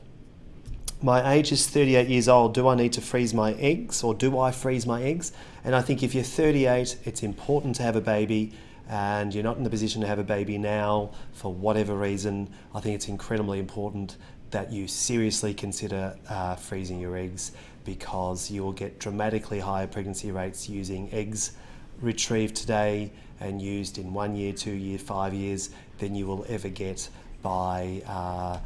age is 38 years old. Do I need to freeze my eggs, or do I freeze my eggs? And I think if you're 38, it's important to have a baby, and you're not in the position to have a baby now for whatever reason. I think it's incredibly important that you seriously consider freezing your eggs, because you will get dramatically higher pregnancy rates using eggs retrieved today and used in 1 year, 2 year, 5 years than you will ever get by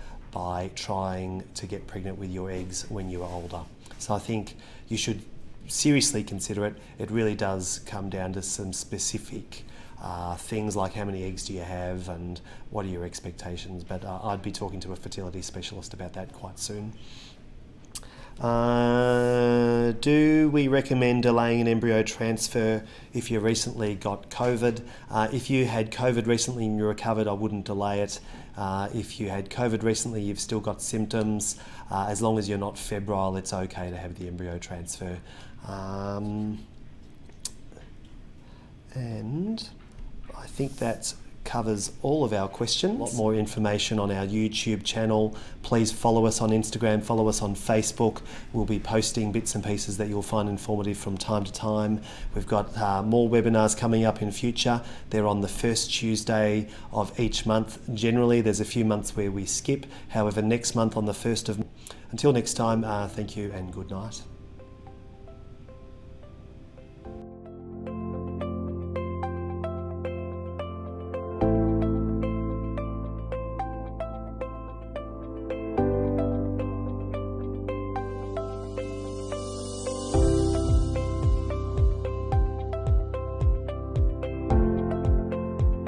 trying to get pregnant with your eggs when you are older. So I think you should seriously consider it. It really does come down to some specific things like how many eggs do you have and what are your expectations, but I'd be talking to a fertility specialist about that quite soon. Do we recommend delaying an embryo transfer if you recently got COVID? If you had COVID recently and you recovered, I wouldn't delay it. If you had COVID recently, you've still got symptoms, as long as you're not febrile, it's okay to have the embryo transfer. And I think that covers all of our questions. A lot more information on our YouTube channel. Please follow us on Instagram, follow us on Facebook. We'll be posting bits and pieces that you'll find informative from time to time. We've got more webinars coming up in future. They're on the first Tuesday of each month. Generally, there's a few months where we skip. However, next month on the 1st of... Until next time, thank you and good night.